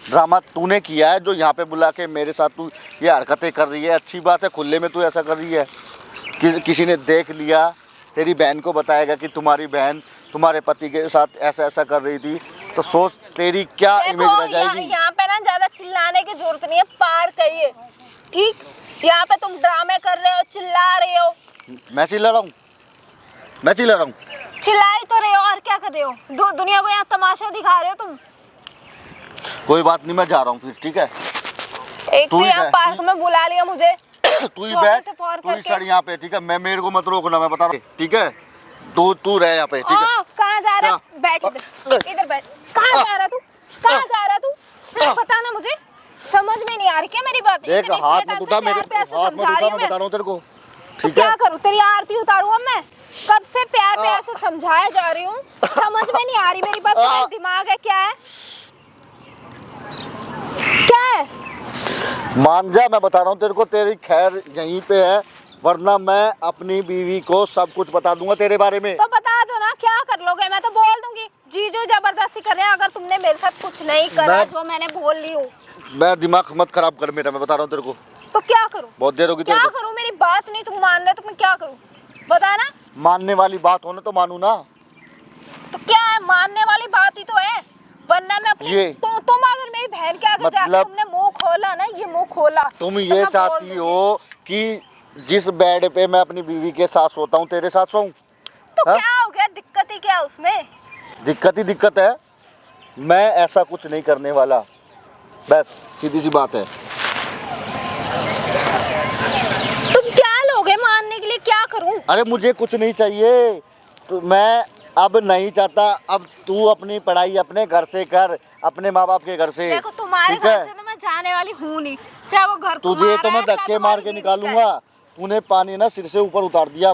S1: ड्रामा तूने किया है, जो यहाँ पे बुला के मेरे साथ तू ये हरकतें कर रही है। अच्छी बात है, खुले में तू ऐसा कर रही है। किसी ने देख लिया, तेरी बहन को बताएगा कि तुम्हारी बहन तुम्हारे पति के साथ ऐसा ऐसा कर रही थी, तो सोच तेरी क्या इमेज रह जाएगी।
S3: यहाँ पे ना ज्यादा चिल्लाने की जरूरत नहीं है, पार्क है ये, ठीक? यहाँ पे तुम ड्रामे कर रहे हो, चिल्ला रहे हो।
S1: मैं चिल्ला रहा हूँ? मैं चिल्ला रहा हूँ?
S3: चिल्ला ही तो रहे हो, और क्या कर रहे हो? दुनिया को यहाँ तमाशा दिखा रहे हो तुम।
S1: कोई बात नहीं, मैं जा रहा हूँ फिर। ठीक है,
S3: एक
S1: तू
S3: तो
S1: ही
S3: यहाँ
S1: बैठ,
S3: पार्क में बुला लिया मुझे,
S1: तू ही
S3: फोन
S1: बैठ,
S3: से फोन
S1: तू ही
S3: करके।
S1: सड़ यहाँ पे। ठीक है, मैं मेरे को मत रोकना, मैं बता रहा हूँ। ठीक है, तू रह यहाँ पे। ठीक है,
S3: हाँ, कहाँ जा रहा है? बैठ इधर बैठ। कहाँ जा रहा तू? कहाँ जा रहा तू? पता ना मुझे, समझ में नहीं आ रही क्या मेरी बात?
S1: देख
S3: इतनी
S1: हाथ
S3: टाइम
S1: मत
S3: से
S1: उठा, मेरे
S3: प्यार से
S1: हाथ मत
S3: समझा
S1: उठा,
S3: रही
S1: मैं
S3: हूँ
S1: बता रहा हूँ तेरे को।
S3: तो
S1: ठीक है,
S3: क्या करूँ? तेरी आरती उतारूँ अब मैं? कब से प्यार से समझाया जा रही हूँ, समझ में नहीं आ रही मेरी बात। तुम्हारा दिमाग है क्या है? क्या है?
S1: मान जा, मैं बता रहा हूँ तेरे को, तेरी खैर यहीं पे है, वरना मैं अपनी बीवी को सब कुछ बता दूंगा तेरे बारे में।
S3: तो बता दो ना, क्या कर लोगे? मैं तो बोल दूंगी। जीजू जबरदस्ती कर रहे हैं, अगर तुमने मेरे साथ कुछ नहीं करा जो मैंने बोल ली हूँ।
S1: मैं दिमाग मत खराब कर मेरा, मैं बता रहा हूँ तेरे को।
S3: तो क्या करूँ?
S1: बहुत देर होगी
S3: क्या
S1: तेरे को।
S3: करूँ? मेरी बात नहीं तुम मान रहे, तो मैं क्या करूँ? बता ना।
S1: मानने वाली बात हो ना तो मानू ना।
S3: तो क्या है, मानने वाली बात ही तो है, वरना मैं अपनी
S1: ये
S3: तुम अगर मेरी बहन के आगे जाके
S1: मतलब
S3: तुमने मुंह खोला ना, ये मुंह खोला,
S1: तुम
S3: तो
S1: ये
S3: मैं बोल
S1: चाहती
S3: दूंगी।
S1: हो कि जिस बेड पे मैं अपनी बीवी के साथ सोता हूँ तेरे साथ सोऊं?
S3: तो
S1: हाँ?
S3: क्या हो गया? दिक्कत ही क्या है उसमें?
S1: दिक्कत ही दिक्कत है। मैं ऐसा कुछ नहीं करने वाला, बस सीधी सी बात है।
S3: तुम क्या लोगे मानने के लिए? क्या करूं?
S1: अरे मुझे कुछ नहीं चाहिए, तो मैं अब नहीं चाहता। अब तू अपनी पढ़ाई अपने घर से कर, अपने माँ बाप के घर से।
S3: देखो तुम्हारे
S1: ठीक
S3: घर
S1: है,
S3: से तो मैं जाने वाली हूँ नहीं, चाहे वो घर
S1: तुझे
S3: तुम्हारा
S1: तो मैं
S3: है, चाहे
S1: धक्के मार
S3: तुम्हारी
S1: के
S3: दीदी का है।
S1: निकालूंगा। तूने पानी ना सिर से ऊपर उतार दिया।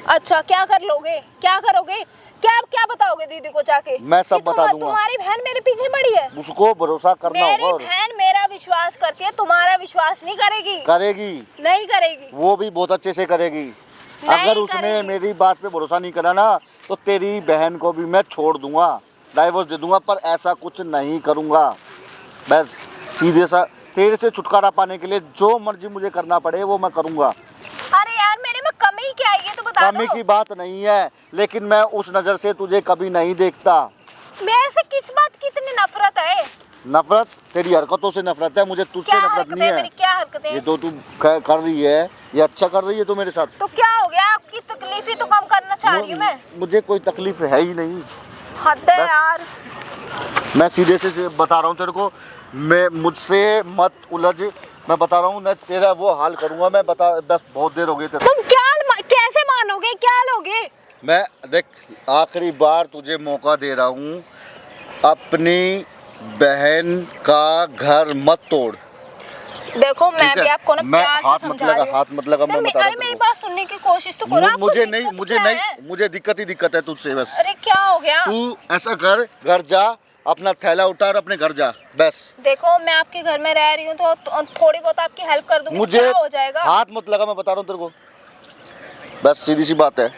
S3: अच्छा, क्या कर लोगे? क्या करोगे? क्या बताओगे दीदी को जाके?
S1: मैं सब
S3: कि
S1: बता दूंगा।
S3: तुम्हारी बहन मेरे पीछे पड़ी है।
S1: उसको भरोसा करना
S3: मेरी
S1: होगा।
S3: बहन मेरा विश्वास करती है, तुम्हारा विश्वास नहीं करेगी।
S1: करेगी,
S3: नहीं करेगी।
S1: वो भी बहुत अच्छे से करेगी।
S3: नहीं
S1: अगर उसने
S3: करेगी।
S1: मेरी बात पे भरोसा नहीं करा ना, तो तेरी बहन को भी मैं छोड़ दूंगा, डाइवोर्स दे दूंगा। पर ऐसा कुछ नहीं करूंगा। बस सीधे सा तेरे से छुटकारा पाने के लिए जो मर्जी मुझे करना पड़े वो मैं करूंगा।
S3: अरे यार, मेरे में कमी क्या है ये तो बता
S1: कमी
S3: दो।
S1: की बात नहीं है, लेकिन मैं उस नज़र से तुझे कभी नहीं देखता।
S3: मेरे से किस बात की इतनी नफरत है?
S1: नफरत तेरी हरकतों से नफरत है, मुझे तुझसे
S3: क्या
S1: नफरत
S3: हरकतें
S1: नहीं
S3: मेरी?
S1: है।
S3: क्या हरकतें?
S1: ये तो तू कर रही है, ये अच्छा कर रही है तो मेरे साथ।
S3: तो क्या हो गया? आपकी तकलीफ ही तो कम करना चाह रही हूँ मैं।
S1: मुझे कोई तकलीफ है ही नहीं।
S3: हद है
S1: बस।
S3: यार।
S1: मैं सीधे से बता रहा हूँ तेरे को, मैं मुझसे मत उलझ। मैं बता रहा हूँ ना, तेरा वो हाल करूँगा मैं। बता, बस बहुत देर हो गई तेरे।
S3: तुम कैसे मानोगे? क्या लोगे?
S1: मैं देख, आखिरी बार तुझे मौका दे रहा हूँ, अपनी बहन का घर मत तोड़।
S3: देखो मैं
S1: ठीक है?
S3: भी आपको ना
S1: मैं
S3: प्यार
S1: हाथ
S3: से
S1: मत
S3: समझा
S1: लगा,
S3: रही हूँ।
S1: हाथ मत लगा, मैं बता रहा
S3: अरे
S1: हूँ
S3: मेरी
S1: तेरे को।
S3: बात सुनने की कोशिश तो करो। आपको
S1: मुझे
S3: दिक्कत
S1: नहीं, मुझे
S3: क्या
S1: नहीं,
S3: है?
S1: मुझे दिक्कत ही दिक्कत है तुझसे बस।
S3: अरे क्या हो गया?
S1: तू ऐसा कर, घर जा, अपना थैला उतार, अपने घर जा बस।
S3: देखो मैं आपके घर में रह रही हूँ तो थोड़ी बहुत आपकी हेल्प कर दूंगी।
S1: मुझे
S3: क्या हो जाएगा?
S1: हाथ मत लगा, मैं बता रहा हूँ तेरे को, बस सीधी सी बात है।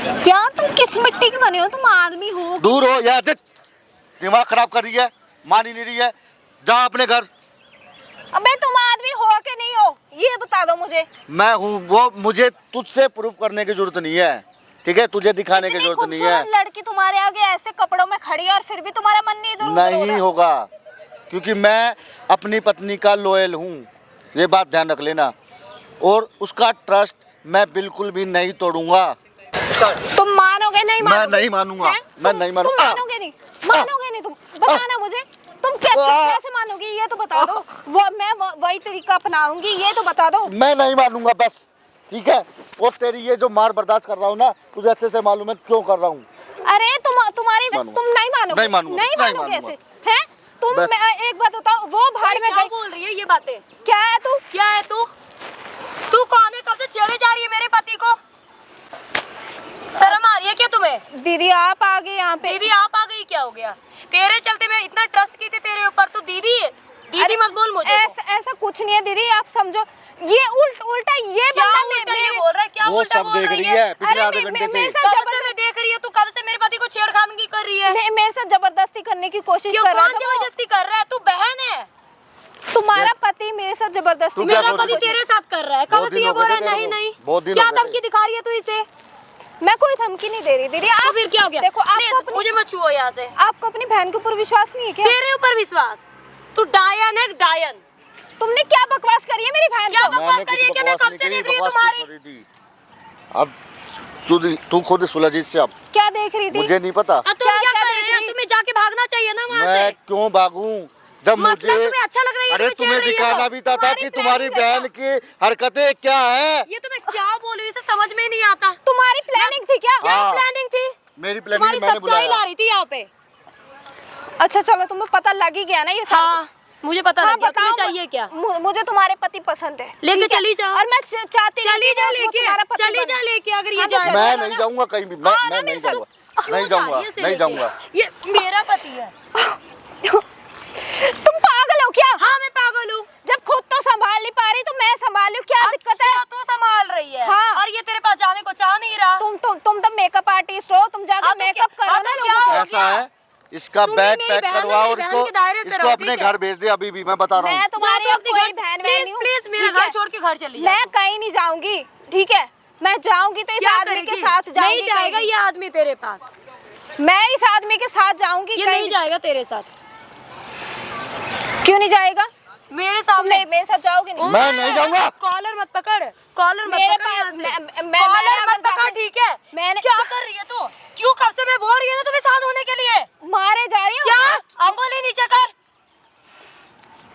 S3: यार तुम किस मिट्टी के बने हो? तुम आदमी हो?
S1: दूर हो या दिमाग खराब कर रही है, मान ही नहीं रही है। जा अपने घर।
S3: अबे तुम आदमी हो कि नहीं हो ये बता दो मुझे।
S1: मैं हूँ वो, मुझे तुझसे प्रूफ करने की जरूरत नहीं है, ठीक है? तुझे दिखाने की
S3: इतनी
S1: जरूरत नहीं
S3: खूबसूरत
S1: है।
S3: लड़की तुम्हारे आगे ऐसे कपड़ों में खड़ी है और फिर भी तुम्हारा मन नहीं इधर उधर हो
S1: नहीं
S3: रहा।
S1: होगा, क्योंकि मैं अपनी पत्नी का लॉयल हूँ, ये बात ध्यान रख लेना। और उसका ट्रस्ट मैं बिल्कुल भी नहीं तोड़ूंगा।
S3: तुम मानोगे नहीं?
S1: मैं
S3: मानोगे?
S1: नहीं मानूंगा,
S3: हैं?
S1: मैं नहीं
S3: तुम
S1: मानूंगा।
S3: मानोगे नहीं? मानोगे नहीं तुम? बताना मुझे, तुम कैसे मानोगे ये तो बता दो। वो मैं वही तरीका अपनाऊंगी ये तो बता दो।
S1: मैं नहीं मानूंगा बस, ठीक है? और तेरी ये जो मार बर्दाश्त कर रहा हूँ ना, तुझे अच्छे से मालूम है क्यों कर रहा हूँ।
S3: अरे तुम्हारी
S1: मानूंगा।
S3: तुम नहीं मानोगे?
S1: नहीं मानूंगा,
S3: नहीं
S1: नहीं
S3: मानोगे
S1: मानूंगा।
S3: ऐसे हैं? तुम
S1: बस।
S3: एक बात बताओ, वो भाड़ में
S2: क्या
S3: गई।
S2: बोल रही है ये बातें?
S3: क्या है तू?
S2: क्या है तू? तू कौन है? कब से छेड़े जा रही है मेरे पति को? शर्म आ रही है क्या तुम्हें?
S3: दीदी आप आ गए यहाँ पे।
S2: दीदी आप आ गई, क्या हो गया? तेरे चलते मैं इतना ट्रस्ट की थी तेरे ऊपर, तू दीदी है? दीदी मत बोल मुझे।
S3: ऐसा कुछ नहीं है दीदी, आप समझो। ये उल्टा ये
S2: क्या
S3: बंदा
S2: उल्टा ये बोल रहा है? क्या
S1: वो
S2: उल्टा
S1: सब
S2: बोल
S1: देख
S2: रही
S1: रही है पिछले
S3: अरे
S1: आधे घंटे से।
S3: मेरे साथ
S2: कब से मैं देख रही हूँ? तू कब से मेरे पति को छेड़खानी कर रही है?
S3: मेरे साथ जबरदस्ती करने की कोशिश
S2: क्यों?
S3: कर रहा
S2: कौन
S3: था वो।
S2: जबरदस्ती कर रहा है? तू बहन है।
S3: तुम्हारा पति मेरे साथ जबरदस्ती
S1: तू क्या
S2: मेरा
S1: सोच
S2: पति
S1: रही है?
S2: तेरे साथ कर रहा है।
S1: बहुत
S2: कब से
S1: दिन
S2: ये
S1: हो
S2: बोल
S1: गए
S2: रहा है?
S1: तेरे
S2: नहीं
S1: को।
S2: नहीं।
S1: बहुत दिन
S2: क्या
S1: हो गए
S2: धमकी दिखा रही है तू इसे?
S3: मैं कोई धमकी नहीं दे रही दीदी।
S2: तो
S3: आप
S2: फिर क्या हो गया?
S3: देखो
S2: प्लीज,
S3: आपको
S2: मुझे मत छुओ यहाँ से।
S3: आपको अपनी बहन के ऊपर विश्वास नहीं है क्या?
S2: तेरे ऊपर विश्वास? तू डायन है, डायन।
S3: तुमने क्या बकवास करी है मेरी बहन
S2: क्या
S3: को?
S2: बकवास
S1: मैंने
S2: करी है
S1: कुछ
S2: कि मैं
S1: बकवास
S2: कब से
S1: नहीं
S2: देख
S1: करी,
S2: रही हूँ
S1: बकवास
S2: तुम्हारी?
S1: क्यों करी थी? अब तू खुद सुलझ इससे। अब
S3: क्या देख रही थी?
S1: मुझे नहीं पता
S2: तुम
S3: क्या-
S2: क्या
S3: क्या
S2: कर
S3: देख
S2: रहे हो?
S3: रही?
S2: तुम्हें जाके भागना चाहिए ना वहाँ
S1: मैं
S2: से।
S1: क्यों भागूं जब
S2: मतलब
S1: मुझे
S2: तुम्हें अच्छा लग रहा है?
S1: अरे
S2: तुम्हें
S1: तुम्हें
S2: छेड़ रही है
S1: दिखाना
S2: तो?
S1: भी था
S3: तुम्हारी
S1: कि तुम्हारी
S3: प्लानिंग
S1: बहन की हरकतें क्या है।
S2: ये तुम्हें क्या बोल रही है? इसे समझ में नहीं आता।
S3: तुम्हारी प्लानिंग थी क्या?
S2: क्या
S1: हाँ।
S2: प्लानिंग थी?
S1: मेरी
S2: तुम्हारी
S1: प्लानिंग मैंने
S2: सच्चाई ला
S1: बुलाया।
S2: रही थी यहाँ पे।
S3: अच्छा चलो तुम्हें पता लग ही गया ना ये सब।
S2: हाँ, मुझे पता
S3: हाँ,
S2: लग गया। तुम्हें
S3: बताओ,
S2: चाहिए क्या?
S3: मुझे तुम्हारे पति पसंद है।
S2: लेके
S3: ठीक है?
S2: चली जाओ।
S3: और मैं चाहती नहीं
S2: चली
S3: कि
S2: जा
S3: वो
S2: लेके,
S3: तुम्हारा पति
S2: चली
S3: बने।
S2: जा लेके। अगर ये
S3: हाँ, तो
S2: जाए
S3: चलो।
S1: मैं नहीं जाऊंगा कहीं भी। मैं
S3: हाँ, ना
S1: नहीं
S3: मेरे साथ।
S1: जाऊंगा,
S2: क्यों
S1: नहीं जाऊंगा,
S2: चाहिए इसे
S1: नहीं
S2: लेके?
S1: जाऊंगा।
S2: ये मेरा पति है।
S3: तुम पागल हो क्या?
S2: हाँ, मैं पागल हूँ।
S3: जब खुद तो संभाल नहीं पा रही तो मैं संभालू, क्या दिक्कत है?
S2: अच्छा, तू संभाल रही है।
S3: हाँ।
S2: और ये तेरे पास जाने को चाह नहीं रहा।
S3: तुम तो मेकअप आर्टिस्ट हो, तुम जाकर
S2: हाँ, तो
S3: मेकअप
S2: क्या-
S3: करो
S2: हाँ,
S3: ना
S2: तो
S3: लोगों
S2: क्या
S3: को।
S2: हो
S1: ऐसा
S2: गया?
S1: है, इसका
S2: तुम भी
S1: बैग
S2: मेरी
S1: पैक
S2: बहन हो,
S1: करवा और
S2: मेरी बहन के दायरे से
S1: इसको
S2: रहो,
S1: अपने
S2: ठीक है?
S1: घर भेज दे अभी भी। मैं बता रहा
S3: मैं
S1: हूँ।
S3: तुम्हारी
S2: जा,
S3: अब
S2: तू
S3: कोई
S2: अपने घर-
S3: बहन
S2: प्लीज,
S3: नहीं हूँ।
S2: प्लीज, मेरा
S3: ठीक है?
S2: घर छोड़ के घर चली जा।
S3: मैं कहीं नहीं जाऊंगी, ठीक है? मैं जाऊंगी तो इस
S2: क्या
S3: आदमी के
S2: करेगी?
S3: साथ जाऊंगी।
S2: नहीं जाएगा
S3: कहीं
S2: ये आदमी तेरे पास।
S3: भी। मैं इस आदमी के साथ जाऊंगी
S2: ये
S3: कहीं।
S2: नहीं जाएगा तेरे साथ।
S3: क्यों नहीं जाएगा?
S2: मेरे सामने
S3: तुम मेरे साथ जाओगे नहीं?
S1: मैं नहीं जाऊंगा।
S2: कॉलर मत पकड़, कॉलर मत
S3: मेरे
S2: पकड़ यहाँ
S3: पास
S2: से।
S3: मैं
S2: कॉलर मत पकड़, ठीक है?
S3: मैंने
S2: क्या कर रही है तू? क्यों कब से मैं बोल रही हूँ ना तुम्हें साथ होने के लिए?
S3: मारे जा रही हूँ।
S2: क्या? अंगुली नीचे कर।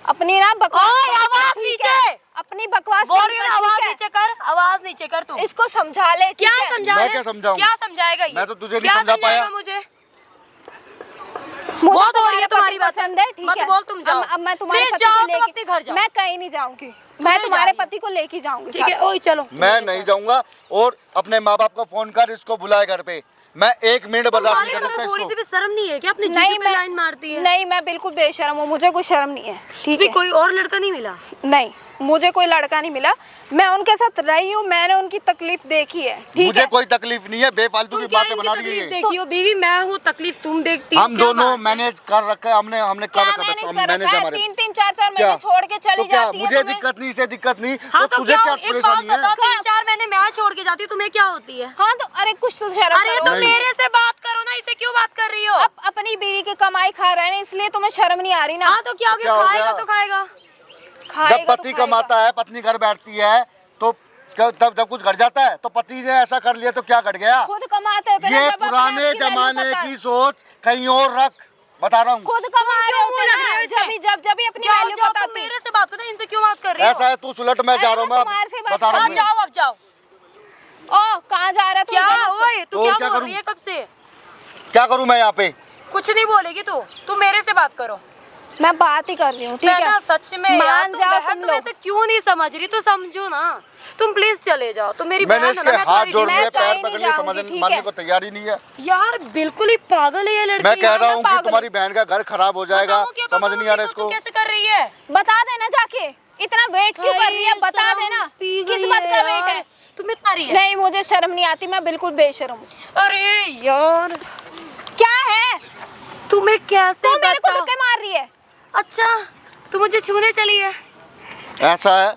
S3: अपनी ना बकवास
S2: ओए,
S3: बंद कर,
S2: आवाज
S3: ठीक
S2: नीचे।
S3: है? अपनी बकवास
S2: बोल
S3: बंद
S2: रही हूँ
S3: कर,
S2: ना, आवाज
S3: ठीक है?
S2: नीचे कर, आवाज नीचे कर तू।
S3: इसको समझा ले, ठीक
S2: क्या
S3: है?
S2: समझा
S1: मैं
S2: ले?
S1: क्या समझाऊं?
S2: क्या समझाएगा ये?
S1: मैं तो तुझे नहीं
S2: क्या
S1: समझा पाया।
S2: समझाएगा मुझे?
S3: मुझे
S2: बहुत हो रही है
S3: तुम्हारा
S2: तुम्हारी
S3: पति
S2: बातें।
S3: पसंद है, ठीक
S2: मत
S3: है?
S2: बोल, तुम जाओ।
S3: अब मैं तुम्हारे
S2: प्लीज
S3: पति
S2: जाओ,
S3: को
S2: तुम अपने
S3: लेके
S2: घर जाओ।
S3: मैं कहीं नहीं जाऊंगी। मैं
S2: जा
S3: तुम्हारे
S2: रही है?
S3: पति को लेके जाऊंगी
S2: ठीक है,
S3: साथ।
S2: ओए चलो।
S1: मैं नहीं जाऊंगा और अपने माँ बाप को फोन कर, इसको बुलाए घर पे। मैं 1 मिनट बर्दाश्त नहीं कर सकता
S2: थोड़ी सी
S1: इसको।
S2: भी शर्म नहीं है क्या? अपने
S3: नहीं,
S2: जीजू पे लाइन मारती है।
S3: नहीं, मैं बिल्कुल बेशर्म हूँ, मुझे कोई शर्म नहीं है, ठीक
S2: भी
S3: है?
S2: कोई और लड़का नहीं मिला?
S3: नहीं, मुझे कोई लड़का नहीं मिला। मैं उनके साथ रही हूँ, मैंने उनकी तकलीफ देखी है, ठीक
S1: मुझे
S3: है?
S1: कोई तकलीफ नहीं है, बेफालतू
S2: तुम
S1: की
S2: क्या
S1: बातें
S2: इनकी
S1: बना रही
S2: तकलीफ
S1: है।
S2: देखी हो? बीवी मैं हूँ, तकलीफ तुम देखती हो।
S1: हम
S2: क्या
S1: दोनों
S2: बात है?
S1: मैनेज कर रखा है, हमने
S3: क्या
S1: कर रखा है,
S3: मैनेज
S1: बस
S3: कर
S1: मैनेज
S3: रखा है?
S1: हमारे।
S3: 3-3, 4-4
S1: क्या?
S3: महीने छोड़ के चली
S1: तो क्या
S3: जाती है
S1: मुझे
S3: तुम्हें?
S1: दिक्कत नहीं, इसे दिक्कत नहीं,
S2: हाँ,
S1: तो तुझे क्या
S2: एक बात
S1: परेशानी है?
S2: बताओ, 3-4 महीने मैं छोड़ के जाती हूँ, तुम्हें क्या होती है?
S3: हाँ तो अरे कुछ तो शर्म
S2: अरे
S3: करो।
S2: तो
S1: नहीं।
S2: मेरे से बात करो ना, इसे क्यों बात कर रही हो?
S3: अपनी बीवी की कमाई खा रहा है ना, इसलिए तुम्हें शर्म नहीं आ रही ना?
S2: हाँ तो क्या हो
S1: क्या
S2: गया?
S1: हो
S2: खाएगा
S1: गया?
S2: तो खाएगा।
S3: खाएगा
S1: जब
S3: तो
S1: पति
S3: खाएगा।
S1: कमाता है, पत्नी घर बैठती है, तो तब जब कुछ घट जाता है तो पति ने ऐसा कर लिया तो क्या घट गया?
S3: खुद कमाते होते ना,
S1: ये
S3: जब अपने
S1: पुराने
S3: आप की वैल्यू
S1: जमाने
S3: पता-
S1: की सोच कहीं और रख, बता रहा हूँ।
S3: खुद कमा रहे
S2: क्यों
S3: होते
S2: मुंह लग रहे हो
S3: ना,
S2: इसे?
S3: जब भी अपनी
S2: जाओ
S3: वैल्यू
S2: जाओ,
S3: पता
S2: तुम मेरे से बात करो, इनसे क्यों बात कर रही हो?
S1: ऐसा है, तू सुलट, मैं जा रहा हूँ, मैं
S3: तुम्हारे से बात
S1: बता रहा
S2: हाँ
S1: हूँ।
S2: जाओ, अब जाओ।
S3: ओ कहाँ जा रहा है तू?
S2: क्या
S3: इधर?
S2: ओए, तू
S1: तो
S2: क्या
S1: क्या
S2: बोल
S1: करूं?
S2: रही है कब से?
S1: क्या करूँ मैं यहाँ पे?
S2: कुछ नहीं बोलेगी तू, तू मेरे से बात करो।
S3: मैं बात ही कर रही हूँ, ठीक
S2: मैं
S3: है?
S2: ना सच में यार,
S3: मान
S2: तुम
S3: जाओ
S2: बहन,
S3: तुम
S2: तुम
S3: लोग।
S2: ऐसे क्यों नहीं समझ रही? तो समझो ना, तुम प्लीज चले जाओ। तुम मेरी
S1: मैंने
S2: बहन हो
S1: इसके
S2: ना, मैं
S1: हाथ
S2: तुम्हारी
S1: जोड़
S2: बीवी
S1: लिए,
S2: हूँ।
S3: चाहे
S1: पैर
S3: नहीं
S1: पकड़ लिए,
S3: जाऊंगी,
S1: समझ
S3: ठीक
S1: मानने
S3: है?
S1: को तैयार ही नहीं है।
S2: यार बिल्कुल ही पागल है ये लड़की।
S1: मैं कह रहा
S2: यार,
S1: हूँ कि
S3: पागल
S1: तुम्हारी बहन का घर खराब हो जाएगा,
S2: बताओ क्या
S1: समझ नहीं आ रहा
S2: बताऊंगी,
S1: इसको।
S2: तू कैसे कर रही है?
S3: बता देना जाके, इतना वेट क्यों कर रही है? बता
S2: शर्म
S3: देना,
S2: पी
S3: किस
S2: गई
S3: बात
S2: है
S3: का
S2: यार।
S3: वेट है?
S2: तुम्हें तारी है?
S3: नहीं, मुझे शर्म नहीं आती, मैं बिल्कुल बेशर्म हूँ।
S2: अरे यार
S3: क्या है?
S2: तुम्हें कैसे
S3: तू मेरे को
S2: बताऊं?
S3: धक्के मार रही है।
S2: अच्छा तू मुझे छूने चली है?
S1: ऐसा है,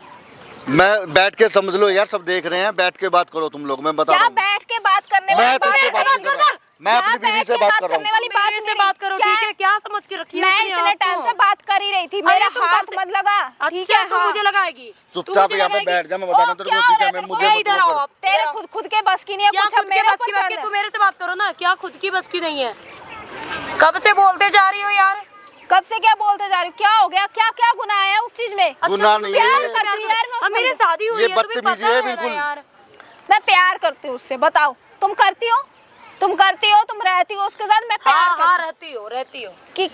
S1: मैं बैठ के समझ लो यार, सब देख रहे हैं, बैठ के बात करो तुम लोग, मैं बता
S3: क्या
S1: रहा हूँ।
S3: बैठ के बात करने
S1: मैं
S3: वाली
S1: तुझसे बात नहीं कर रहा, मैं अपनी बीवी से बात कर रहा हूँ।
S3: वाली बात
S2: मेरे से
S3: मेरी।
S2: बात करो,
S3: क्या
S2: ठीक है? क्या समझ के रखी है
S3: मैं
S2: अपने
S3: इतने
S2: आप
S3: टाइम
S2: को?
S3: से बात कर ही रही थी, मेरा
S2: तुम
S3: हाथ
S2: कब से-
S3: मत लगा, ठीक
S2: अच्छा
S3: है?
S2: तू
S3: हाँ।
S2: मुझे लगाएगी?
S1: चुपचाप
S2: तू मुझे
S1: यहाँ पे
S2: लगाएगी?
S1: बैठ जा, मैं बता रहा हूँ तेरे को, ठीक है? मैं मुझे मत
S2: इधर
S1: वो
S2: आओ
S1: कर।
S2: आप,
S3: तेरे
S2: इधर आओ।
S3: खुद के बस की नहीं है
S2: क्या
S3: कुछ,
S2: खुद
S3: अब
S2: के
S3: मेरे
S2: बस
S3: ऊपर
S2: की बात
S3: चढ़
S2: की?
S3: रहा
S2: तू
S3: है।
S2: मेरे से बात करो ना, क्या खुद की बस की नहीं है? कब से बोलते जा रही हो यार?
S3: कब से क्या बोलते जा रही हूँ? क्या हो गया? क्या क्या गुनाह है उस चीज में?
S1: गुनाह नहीं है।
S3: प्यार करती हूँ यार मैं
S2: अब मेरी
S3: उससे।
S2: शादी हुई
S1: ये
S2: है, तुम्हें
S1: बदतमीजी
S2: पता
S1: है
S2: है
S1: बिल्कुल।
S2: ना यार?
S3: मैं प्यार करती हूँ उससे, बताओ तुम करती हो? तुम करती हो, तुम रहती हो उसके साथ, मैं प्यार
S2: हाँ हाँ
S3: करती
S2: रहती हो।
S3: हूँ।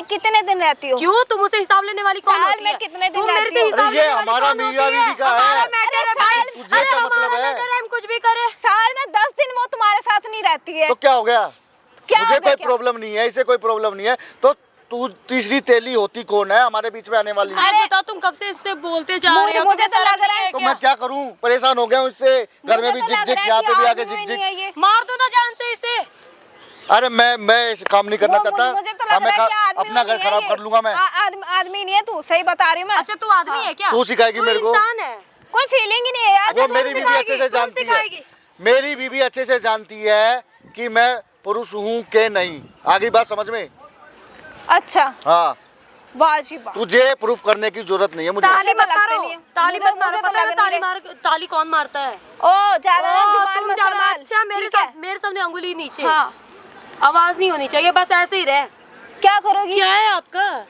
S3: कितने दिन रहती हो?
S2: क्यों तुम उसे हिसाब लेने वाली कौन
S3: साल
S2: होती
S3: में
S2: है?
S3: कितने दिन
S2: तुम मेरे
S3: रहती
S2: से
S3: हो?
S2: हिसाब
S1: अरे ये
S2: लेने वाली
S1: हमारा
S2: कौन
S1: मियाँ
S2: होती
S1: बीवी का है।
S2: हमारा मैटर है भाई।
S1: तुझे
S2: अरे
S1: क्या
S2: हमारा
S1: मतलब है?
S2: मैटर है, हम कुछ भी करें।
S3: साल में 10 दिन वो तुम्हारे साथ नहीं रहती है।
S1: तो क्या हो गया?
S3: क्या
S1: मुझे
S3: हो गया
S1: कोई
S3: क्या?
S1: प्रॉब्लम नहीं है, इसे कोई प्रॉब्लम नहीं है, तो तू तीसरी तेली होती कौन है हमारे बीच में आने वाली?
S2: अरे बताओ, तुम कब से इससे बोलते जा रहे हो?
S3: मुझे
S2: तुम्हें
S3: तो
S2: शर्म
S3: लग रहा
S2: नहीं
S3: है
S1: तो
S2: क्या?
S1: मैं क्या करूं? परेशान हो गया हूं इससे, घर में भी
S3: मुझे तो
S1: झिक
S3: लग
S1: झिक,
S3: रहा है
S1: यहाँ
S3: कि
S1: पे भी आके
S3: आदमी
S1: झिक
S3: नहीं है
S1: झिक।
S3: ये।
S2: मार दो ना जान से इसे।
S1: अरे मैं ऐसे काम नहीं करना चाहता,
S3: मुझे तो
S1: हाँ,
S3: लग रहा है कि आदमी
S1: अपना घर
S3: नहीं है
S1: खराब
S3: ये।
S1: कर लूंगा मैं।
S3: आदमी नहीं है तू, सही बता रही हूँ मैं।
S2: अच्छा तू आदमी है क्या?
S1: तू सिखाएगी
S2: तू
S1: मेरे को?
S2: इंसान है।
S3: कोई फीलिंग ही नहीं है यार।
S1: वो
S2: कौन
S1: मेरी बीवी
S2: सिखाएगी?
S1: अच्छे से
S2: कौन
S1: जानती है,
S2: सिखाएगी?
S1: मेरी बीवी अच्छे से जानती है कि मैं पुरुष हूँ के नहीं। आगे बात समझ में?
S3: अच्छा,
S1: हाँ,
S3: वाजिब।
S1: तुझे प्रूफ करने की जरूरत नहीं है मुझे।
S2: ताली मत
S3: लगते
S2: मारो,
S3: नहीं है।
S2: ताली
S3: मुझे-
S2: मत मारो।
S3: मुझे तो
S2: पता है
S3: लग
S2: ताली
S3: नहीं
S2: मार, ताली कौन मारता है?
S3: ओ ज्यादा
S2: ओ,
S3: जुबान
S2: तुम
S3: मत
S2: ज्यादा।
S3: संभाल।
S2: अच्छा
S3: ठीक है?
S2: मेरे सामने अंगुली नीचे।
S3: हाँ,
S2: आवाज नहीं होनी चाहिए, बस ऐसे ही रहे।
S3: क्या करोगी?
S2: क्या है आपका?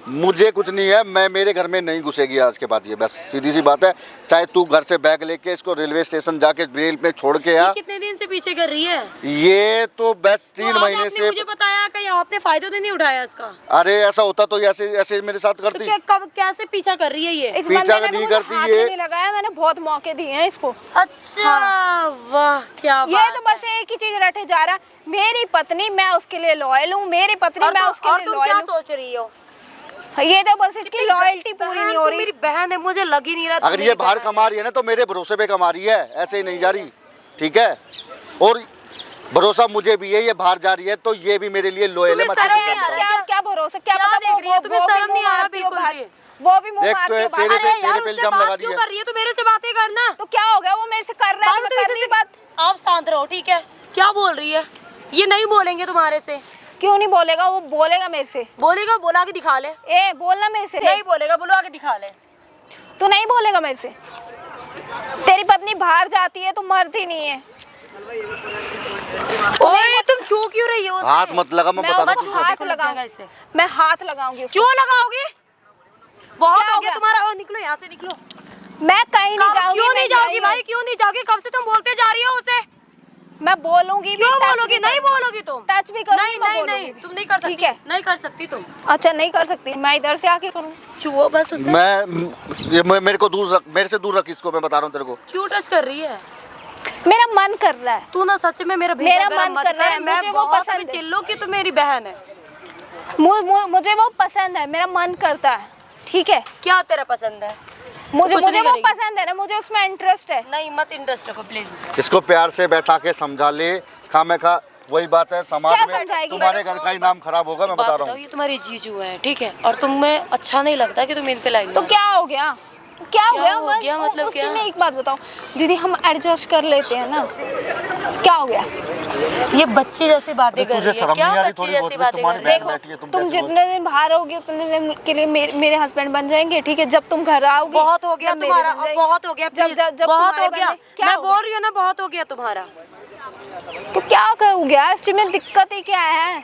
S1: मुझे कुछ नहीं है, मैं मेरे घर में नहीं घुसेगी आज के बाद, ये बस सीधी सी बात है। चाहे तू घर से बैग लेके इसको रेलवे स्टेशन जाके रेल पे छोड़ के आ।
S2: ये कितने दिन से पीछे कर रही है?
S1: ये तो बस 3
S2: तो आज
S1: महीने
S2: आपने
S1: से।
S2: मुझे बताया कहीं आपने फायदा तो नहीं उठाया इसका?
S1: अरे ऐसा होता तो ऐसे ऐसे मेरे साथ
S2: तो
S1: करती।
S2: क्या कब कैसे पीछा कर रही है ये?
S3: इस
S1: पीछा
S3: बंदे ने तो
S1: नहीं
S3: मुझे
S1: करती
S3: हाथ
S1: ये।
S3: भी नहीं लगाया, मैंने बहुत मौके दिए हैं इसको।
S2: अच्छा वाह क्या
S3: ये
S2: बात
S3: तो बस एक ही चीज रटे जा रहा है, मेरी पत्नी मैं उसके लिए लॉयल हूँ, मेरी पत्नी
S2: और
S3: मैं
S2: तुम-
S3: उसके
S2: और
S3: लिए
S2: तुम
S3: लॉयल
S2: क्या
S3: हूँ।
S2: सोच रही हो?
S3: ये तो बस इसकी लॉयल्टी पूरी
S2: बहन
S3: नहीं हो
S2: तो
S3: रही।
S2: मेरी बहन है, मुझे लग ही नहीं रहा।
S1: अगर ये बाहर कमा रही है ना तो मेरे भरोसे पे कमा रही है, ऐसे ही नहीं जा रही, ठीक है? और भरोसा मुझे भी है, ये बाहर जा रही है तो ये भी मेरे लिए लोयल है, मैं
S2: तुम्हें
S1: अच्छे से
S2: शर्म नहीं
S1: जानता
S2: आ
S1: हूँ।
S2: रहा?
S3: क्या क्या भरोसा, क्या
S2: क्या
S3: पता
S2: देख रही है? तुम्हें शर्म नहीं आ रहा बिल्कुल भी?
S3: वो भी मुंह
S1: देख
S3: मारती
S1: तो
S3: है
S1: तेरे
S3: बाहर।
S1: पे-
S2: अरे यार,
S1: पे
S2: उससे
S1: इल्जाम
S2: बात
S1: लगा
S2: क्यों
S1: दिया।
S2: कर रही है? तू मेरे से बातें करना।
S3: तो क्या हो गया, वो मेरे से कर रहा है,
S2: बात
S3: मैं
S2: तो
S3: कर रही
S2: इसी से-
S3: बात।
S2: आप शांत रहो, ठीक है? क्या बोल रही है? ये नहीं बोलेंगे तुम्हारे से।
S3: क्यों नहीं बोलेगा? वो बोलेगा मेरे से।
S2: बोलेगा, बोला के दिखा ले।
S3: ए बोलना मेरे से।
S2: नहीं बोलेगा, बुलवा के दिखा ले।
S3: तू नहीं बोलेगा मेरे से? तेरी पत्नी बाहर जाती है तो मरती नहीं है।
S2: ओए तुम छू क्यों रही हो उसे?
S1: हाथ मत लगा, मैं
S3: मैं
S1: बता रहा
S3: उसको
S1: हूँ।
S3: हाथ
S2: देखो, लग जाएगा
S3: लगाऊंगी,
S2: इससे।
S3: मैं हाथ लगाऊंगी उसको।
S2: क्यों लगाओगी? बहुत
S3: क्या
S2: हो
S3: हो
S2: गया
S3: गया?
S2: तुम्हारा। ओ, निकलो यहाँ से, निकलो।
S3: मैं कहीं नहीं जाऊंगी।
S2: क्यों नहीं
S3: मैं
S2: जाओगी
S3: यहीं
S2: भाई? क्यों नहीं जाओगी? कब से तुम बोलते जा रही हो उसे?
S3: हूँ। मैं बोलूंगी भी,
S2: क्यों
S3: touch
S2: बोलोगी?
S3: भी
S2: नहीं
S3: करूंगी।
S2: बोलोगी तुम।
S3: टच भी करूंगी,
S2: नहीं
S3: मैं
S2: नहीं
S3: बोलूंगी
S2: नहीं,
S3: भी।
S2: तुम नहीं कर सकती।
S3: ठीक है।
S2: नहीं कर सकती तुम।
S3: अच्छा नहीं कर सकती, मैं इधर से आके करूँ?
S2: छुओ बस उसे।
S1: मेरे को दूर रख, मेरे से दूर रख इसको, मैं बता रहा हूँ तेरे को।
S2: क्यों टच कर रही है?
S3: मेरा मन कर रहा है।
S2: तू ना सच में मेरा
S3: मेरा
S2: भेजा गरम
S3: मन
S2: मत
S3: कर रहा है,
S2: मैं
S3: मुझे वो
S2: बहुत
S3: पसंद
S2: अभी
S3: है।
S2: चिल्लो कि तू मेरी बहन है।
S3: मुझे वो पसंद है, मेरा मन करता है, ठीक है?
S2: क्या तेरा पसंद है?
S3: मुझे
S2: कुछ
S3: मुझे
S2: नहीं
S3: वो
S2: करेगी।
S3: पसंद है ना, मुझे उसमें इंटरेस्ट है।
S2: नहीं मत इंटरेस्ट रखो प्लीज।
S1: इसको प्यार से बैठा के समझा ले, खामे खा। वही बात है, समाज
S3: क्या
S1: में
S3: समझाएगी?
S1: तुम्हारे घर का ही नाम खराब होगा, मैं बता रहा हूँ।
S2: ये तुम्हारी जीजू है, ठीक है? और तुम्हें अच्छा नहीं लगता कि तुम इन पे लाइन
S3: तो क्या हो गया? क्या हो गया?
S2: हो गया मतलब
S3: उस चीज़
S2: क्या?
S3: में एक बात बताओ दीदी, हम एडजस्ट कर लेते हैं ना, क्या हो गया?
S2: ये बच्चे जैसे बातें कर
S1: तुझे
S2: रही है।
S1: शर्म
S2: क्या
S1: नहीं आ रही
S2: बच्चे
S1: थोड़ी
S2: जैसी
S1: बहुत भी?
S2: बातें कर
S1: तुम्हारी
S2: रही है?
S1: बहन बैठी है, तुम
S3: तुम
S1: कैसे
S3: जितने दिन बाहर होगी उतने दिन के लिए मेरे हस्बैंड बन जाएंगे, ठीक है? जब तुम घर आओगी
S2: बहुत हो गया
S3: जब मेरे
S2: तुम्हारा,
S3: बन
S2: अब
S3: जाएंगे।
S2: बहुत हो गया
S3: जब
S2: प्लीज।
S3: जब जब
S2: बहुत
S3: तुम्हारे
S2: हो गया।
S3: बन जाएंगे, क्या
S2: मैं
S3: होगा?
S2: बोल रही हूँ ना, बहुत हो गया तुम्हारा।
S3: तो क्या हो गया? इस चीज में दिक्कत ही क्या है?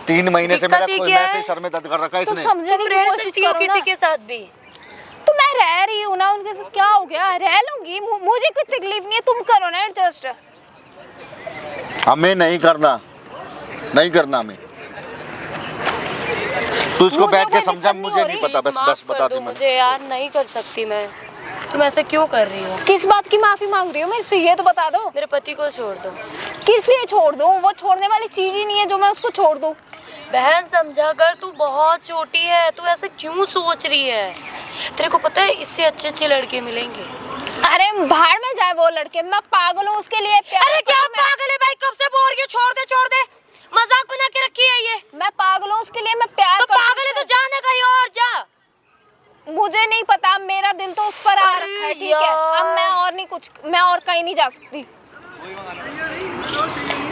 S1: 3 महीने से मेरा
S2: दिक्कत ही
S1: कोई
S2: क्या
S1: वैसे ही
S2: है?
S1: सर में दर्द कर रखा है
S3: तुम
S1: इसने।
S3: समझने
S2: तुम
S3: की
S2: रह
S3: कोशिश
S2: सकती हो
S3: करो
S2: किसी
S3: ना।
S2: के साथ भी।
S3: तो मैं रह रही हूँ ना उनके साथ, क्या हो गया? रह लूंगी, मुझे कोई तकलीफ नहीं है, तुम करो ना एडजस्ट।
S1: हमें नहीं करना, नहीं करना हमें। तू इसको
S3: मुझे
S1: बैठ के
S3: कोई
S1: समझा,
S3: दिक्कत नहीं
S1: मुझे
S3: हो
S1: नहीं
S3: रही।
S1: पता, बस
S2: माफ
S1: बस
S2: कर
S1: बता
S2: दो
S1: दी मैंने।
S2: मुझे यार, नहीं कर सकती मैं। तुम ऐसे क्यों कर रही हो?
S3: किस बात की माफी मांग रही हो मेरे से, ये तो बता दो।
S2: मेरे पति को छोड़ दो।
S3: किस लिए छोड़ दूं? वो छोड़ने वाली चीज ही नहीं है जो मैं उसको छोड़ दूं।
S2: बहन समझा कर, तू बहुत छोटी है, तू ऐसे क्यों सोच रही है? तेरे को पता है इससे अच्छे अच्छे लड़के मिलेंगे।
S3: अरे भाड़ में जाए वो लड़के, मैं पागल हूँ उसके लिए प्यार
S2: अरे क्या
S3: करती हूँ
S2: पागल है भाई, कब से बोल रही है छोड़ दे मजाक बना के रखी है ये।
S3: मैं पागल हूँ उसके लिए, मैं प्यार
S2: तो
S3: करती हूँ
S2: पागल है तो
S3: उससे।
S2: जाने कहीं और जा।
S3: मुझे नहीं पता, मेरा दिल तो उस पर आ
S2: अरे
S3: रखा है, ठीक है। अब मैं और कहीं नहीं जा सकती।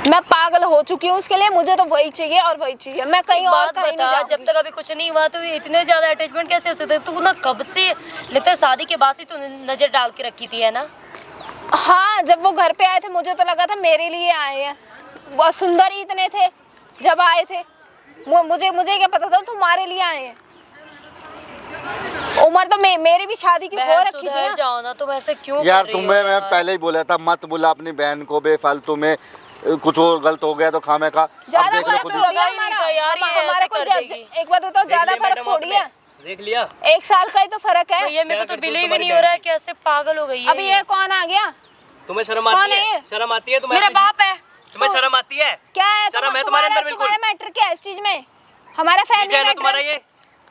S3: मैं पागल हो चुकी हूँ उसके लिए, मुझे तो वही चाहिए और वही चाहिए, मैं कहीं और
S2: बात
S3: कहीं नहीं
S2: बता,
S3: जाऊंगी।
S2: जब तक अभी कुछ नहीं हुआ तो इतने ज्यादा अटैचमेंट कैसे हो सकते? तू ना कब से लेते शादी के बाद से तू नजर डाल के रखी थी, है ना?
S3: हाँ, जब वो घर पे आए थे मुझे तो लगा था मेरे लिए आए हैं, वो सुंदर ही इतने थे जब आए थे। मुझे क्या पता था तुम्हारे लिए आए हैं। उम्र तो मेरी भी शादी की हो
S2: बहन
S3: रखी थी
S2: सुधर
S3: ना।
S2: जाओ ना, तुम ऐसे क्यों
S1: यार
S2: कर रही हो
S1: तुम्हें मैं
S2: यार?
S1: पहले ही बोला था मत बुला अपनी बहन को बेफालतू में, कुछ और गलत हो गया तो खामे का। अब
S3: ज्यादा
S1: देख लो
S3: फर्क
S1: खुद
S3: थोड़ी
S1: ही।
S3: है
S2: ही नहीं
S3: हमारा,
S2: था यार, ये
S3: हमारे
S2: ऐसे
S3: को
S2: कर देगी।
S3: एक बात बताओ, ज्यादा
S4: देख लिया
S3: फर्क
S4: मैडम
S3: थोड़ी
S4: आपने?
S3: है,
S4: देख लिया?
S3: 1 साल का ही तो फर्क है।
S2: भैया मेरे को
S4: क्या
S2: तो
S4: करती
S2: बिलीव ही
S4: तुम्हारी
S2: नहीं हो रहा है
S4: बहन?
S2: कि ऐसे पागल हो गई है
S3: अभी ये कौन आ गया?
S4: तुम्हें शर्म
S3: कौन
S4: आती
S3: है
S4: है?
S3: ये?
S4: शर्म आती है तुम्हें?
S2: मेरा बाप है।
S4: तुम्हें शर्म आती है?
S3: क्या है
S4: शर्म है तुम्हारे अंदर बिल्कुल?
S3: तुम्हारा मैटर क्या है इस चीज में? हमारा
S4: जीजा
S3: फैमिली
S4: है ना तुम्हारा,
S3: मैटर है।
S4: ये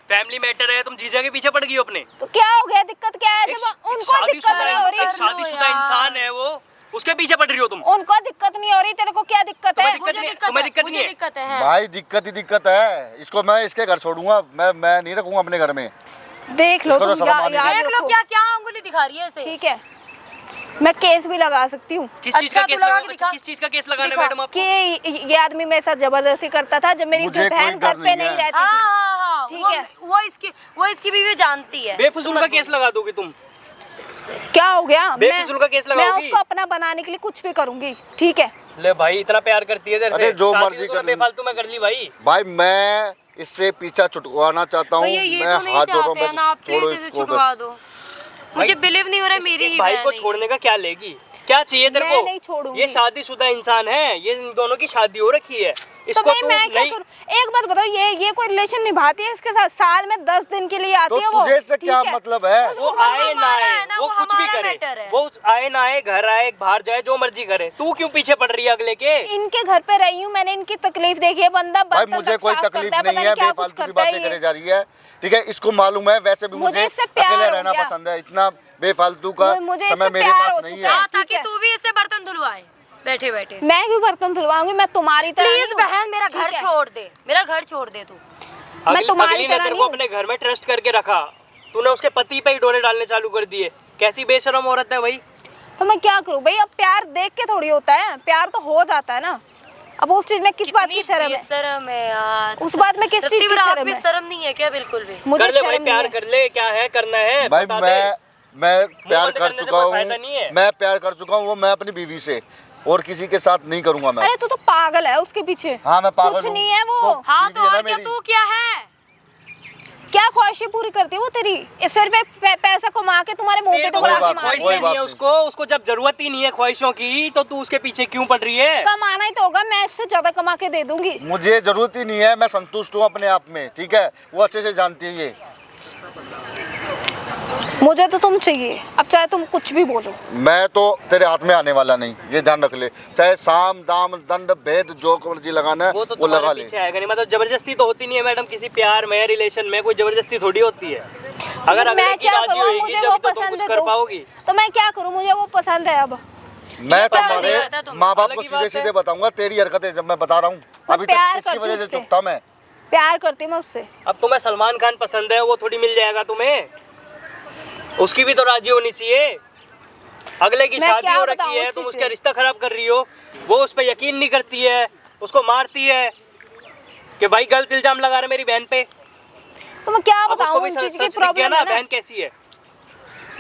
S4: फैमिली मैटर है, तुम जीजा के पीछे पड़ गई हो अपने।
S3: तो क्या हो गया, दिक्कत क्या है?
S4: एक
S3: जब उनको दिक्कत नहीं हो रही,
S4: एक शादीशुदा इंसान है वो, उसके पीछे पड़ रही हो तुम।
S3: उनको दिक्कत नहीं हो रही, तेरे को क्या दिक्कत है?
S4: तुम्हें दिक्कत नहीं है? तुम्हें
S2: मुझे
S4: दिक्कत नहीं है?
S2: दिक्कत है।
S1: भाई दिक्कत है, इसको मैं इसके घर छोड़ूंगा, मैं नहीं रखूंगा अपने घर में।
S3: देख लो
S1: इसको तो
S3: तुम,
S1: शर्म आनी
S3: याद
S2: देख लो
S3: रखो।
S2: क्या क्या उंगली दिखा रही है इसे।
S3: ठीक है, मैं केस भी लगा सकती हूँ
S4: किस चीज का
S2: अच्छा,
S4: केस
S2: तू लगा
S4: लगा?
S2: के दिखा।
S4: किस चीज का केस लगाना है
S2: दिखा।
S4: मैडम आपको?
S3: कि ये आदमी मेरे साथ जबरदस्ती करता था जब मेरी
S1: मुझे
S3: बहन
S1: कोई डर
S3: घर पे
S1: नहीं
S3: नहीं
S1: है।
S3: रहती
S2: हाँ
S3: थी।
S2: हाँ हाँ,
S3: ठीक है।
S2: वो इसकी बीवी जानती है।
S4: बेफजूल का केस लगा दोगी तुम?
S3: क्या हो गया?
S4: बेफिजूल का केस
S3: मैं
S4: लगाओगी?
S3: उसको अपना बनाने के लिए कुछ भी करूंगी, ठीक है।
S4: ले भाई, इतना प्यार करती है तेरे से।
S1: अरे जो
S4: शादी
S1: मर्जी
S4: तो
S1: कर ली।
S4: बेफालतू में कर ली भाई।
S1: भाई मैं इससे पीछा छुटवाना चाहता हूँ,
S2: भैया ये
S1: मैं
S2: तो नहीं
S1: हाथ जोड़
S2: चाहते
S1: रहा
S2: हैं ना, आप
S1: हूँ, छोड़ो
S2: प्लीज इसे
S1: इसको
S2: छुड़वा
S1: बस।
S2: दो। मुझे बिलीव नहीं हो रहा है मेरी
S4: इस
S2: ही
S4: भाई
S2: बहन
S4: को
S2: है ये।
S4: छोड़ने का क्या लेगी? क्या चाहिए तेरे
S3: मैं
S4: को?
S3: नहीं छोड़ूंगी।
S4: ये शादीशुदा इंसान है, ये इन दोनों की शादी हो रखी है।
S3: तो
S4: इसको
S3: भाई
S4: तू
S3: मैं क्या
S4: नहीं,
S3: करूं? एक बात बताओ, ये कोई रिलेशन निभाती है इसके साथ? साल में 10 दिन के लिए आती
S1: तो
S3: है वो,
S1: तुझे इससे
S3: ठीक
S1: क्या
S3: है?
S1: मतलब है?
S4: वो आए ना
S2: हमारा
S4: आए,
S2: है ना,
S4: वो
S2: वो
S4: कुछ भी
S2: हमारा
S4: करे,
S2: मैटर है।
S4: वो आए ना आए, घर आए बाहर जाए, जो मर्जी करे, तू क्यों पीछे पड़ रही है अगले के?
S3: इनके घर पे रही हूँ, मैंने इनकी तकलीफ देखी है। बंदा
S1: भाई
S3: बर्तन
S1: मुझे
S3: तक
S1: कोई
S3: साफ
S1: तकलीफ
S3: करता है,
S1: नहीं
S3: पता
S1: है,
S3: क्या कुछ
S1: बेफालतू की
S3: करता है
S1: बातें
S3: ये।
S1: करे जा रही है, ठीक है। इसको मालूम है वैसे भी
S3: मुझे
S1: मुझे
S3: इससे प्यार
S1: अकेले
S3: हो
S1: रहना
S3: गया।
S1: पसंद है, इतना बेफालतू का
S3: मुझे
S1: समय
S3: इससे
S1: मेरे
S3: प्यार
S1: पास
S3: हो
S1: नहीं
S3: चुका
S1: है।
S3: है।
S2: ताकि
S3: ठीक है।
S2: तू भी इससे बर्तन धुलवाए बैठे बैठे।
S3: मैं क्यों बर्तन धुलवाऊंगी? मैं तुम्हारी तरह
S2: प्लीज
S3: नहीं हूँ,
S2: बहन मेरा घर
S3: ठीक है?
S2: छोड़ दे, मेरा घर छोड़ दे तू।
S3: मैं तुम्हारी
S4: अगली ने
S3: तरह
S4: तेरे
S3: नहीं
S4: को
S3: हूँ।
S4: अपने घर में ट्रस्ट करके रखा, तूने उसके पति पे ही डोरे डालने चालू कर दिए। कैसी बेशरम औरत है भाई।
S3: तो मैं क्या करूँ भाई? अब प्यार देख के थोड़ी होता है, प्यार तो हो जाता है ना। अब उस चीज में किस बात की शर्म है?
S2: शर्म है यार।
S3: उस बात में किस चीज की शर्म है?
S2: शर्म नहीं है क्या? बिल्कुल भी।
S3: मुझे
S4: कर ले भाई,
S3: शर्म नहीं
S4: प्यार
S3: है।
S4: कर ले, क्या है करना है
S1: भाई
S4: बता दे।
S1: मैं प्यार
S4: बंद
S1: कर
S4: करने से
S1: चुका
S4: कोई फायदा नहीं है।
S1: हूँ, मैं प्यार कर चुका हूँ, वो मैं अपनी बीवी से, और किसी के साथ नहीं करूंगा मैं।
S3: अरे तू तो पागल है उसके पीछे।
S1: हाँ मैं पागल
S3: कुछ
S1: हूँ।
S3: नहीं है वो।
S1: तो
S2: हाँ
S1: बीवी
S2: तो
S1: है ना
S2: और क्या
S1: मेरी।
S2: तू क्या है?
S3: क्या ख्वाहिशें पूरी करती है वो तेरी? इस सिर पे पैसा कमा के तुम्हारे मुंह पे
S4: तेरे
S3: तो
S4: को
S1: कोई
S3: बड़ा
S1: बात
S3: मार
S4: ख्वाहिश
S1: कोई
S4: नहीं
S1: बात
S4: है
S1: नहीं।
S4: उसको जब जरूरत ही नहीं है ख्वाहिशों की, तो तू उसके पीछे क्यों पड़ रही है?
S3: कमाना ही तो होगा, मैं इससे ज्यादा कमा के दे दूंगी।
S1: मुझे जरूरत ही नहीं है, मैं संतुष्ट हूँ अपने आप में, ठीक है। वो अच्छे से जानती है ये।
S3: मुझे तो तुम चाहिए, अब चाहे तुम कुछ भी बोलो।
S1: मैं तो तेरे हाथ में आने वाला नहीं, ये ध्यान रख ले। चाहे साम दाम दंड भेद जो मर्जी लगाना है
S4: वो तो
S1: वो लगा
S4: तुम्हारे
S1: ले।
S4: पीछे आएगा नहीं। मतलब जबरदस्ती तो होती नहीं है मैडम, किसी प्यार में रिलेशन में कोई जबरदस्ती थोड़ी होती है। अगर अगले
S3: मैं
S4: की
S3: क्या
S4: राजी
S3: करूँ?
S4: होगी
S3: मुझे
S4: जब
S3: वो
S4: तो तुम
S3: पसंद
S4: कुछ
S3: है
S4: कर
S3: तो।
S4: पाओगी।
S3: तो मैं क्या करूँ? मुझे वो पसंद है। अब
S1: मैं
S2: पसंद
S1: तुम्हारे
S2: नहीं करता तुम।
S1: माँ बाप
S4: अलग
S1: को
S4: ही
S1: सीधे
S4: बात है।
S1: सीधे बताऊंगा तेरी हरकतें, जब मैं बता रहा हूँ अभी तक
S3: प्यार
S1: किसकी
S3: करती
S1: वजह से
S3: उससे।
S1: चुप था मैं।
S3: प्यार करती हूँ मैं उससे।
S4: अब तुम्हें सलमान खान पसंद है, वो थोड़ी मिल जाएगा तुम्हें, उसकी भी तो राजी होनी चाहिए। अगले की
S3: मैं
S4: शादी
S3: क्या
S4: हो
S3: बताऊं
S4: रखी है,
S3: उस
S4: तुम
S3: चीज़
S4: उसका
S3: से?
S4: रिश्ता खराब कर रही हो। वो उस पर यकीन नहीं करती है, उसको मारती है कि भाई गलत इल्जाम लगा रहे मेरी बहन पे।
S3: तो मैं क्या
S4: अब
S3: बताऊँ?
S4: उसको भी
S3: उन चीज की
S4: सच दिख गया
S3: प्रॉब्लम
S4: ना
S3: है ना।
S4: बहन कैसी है।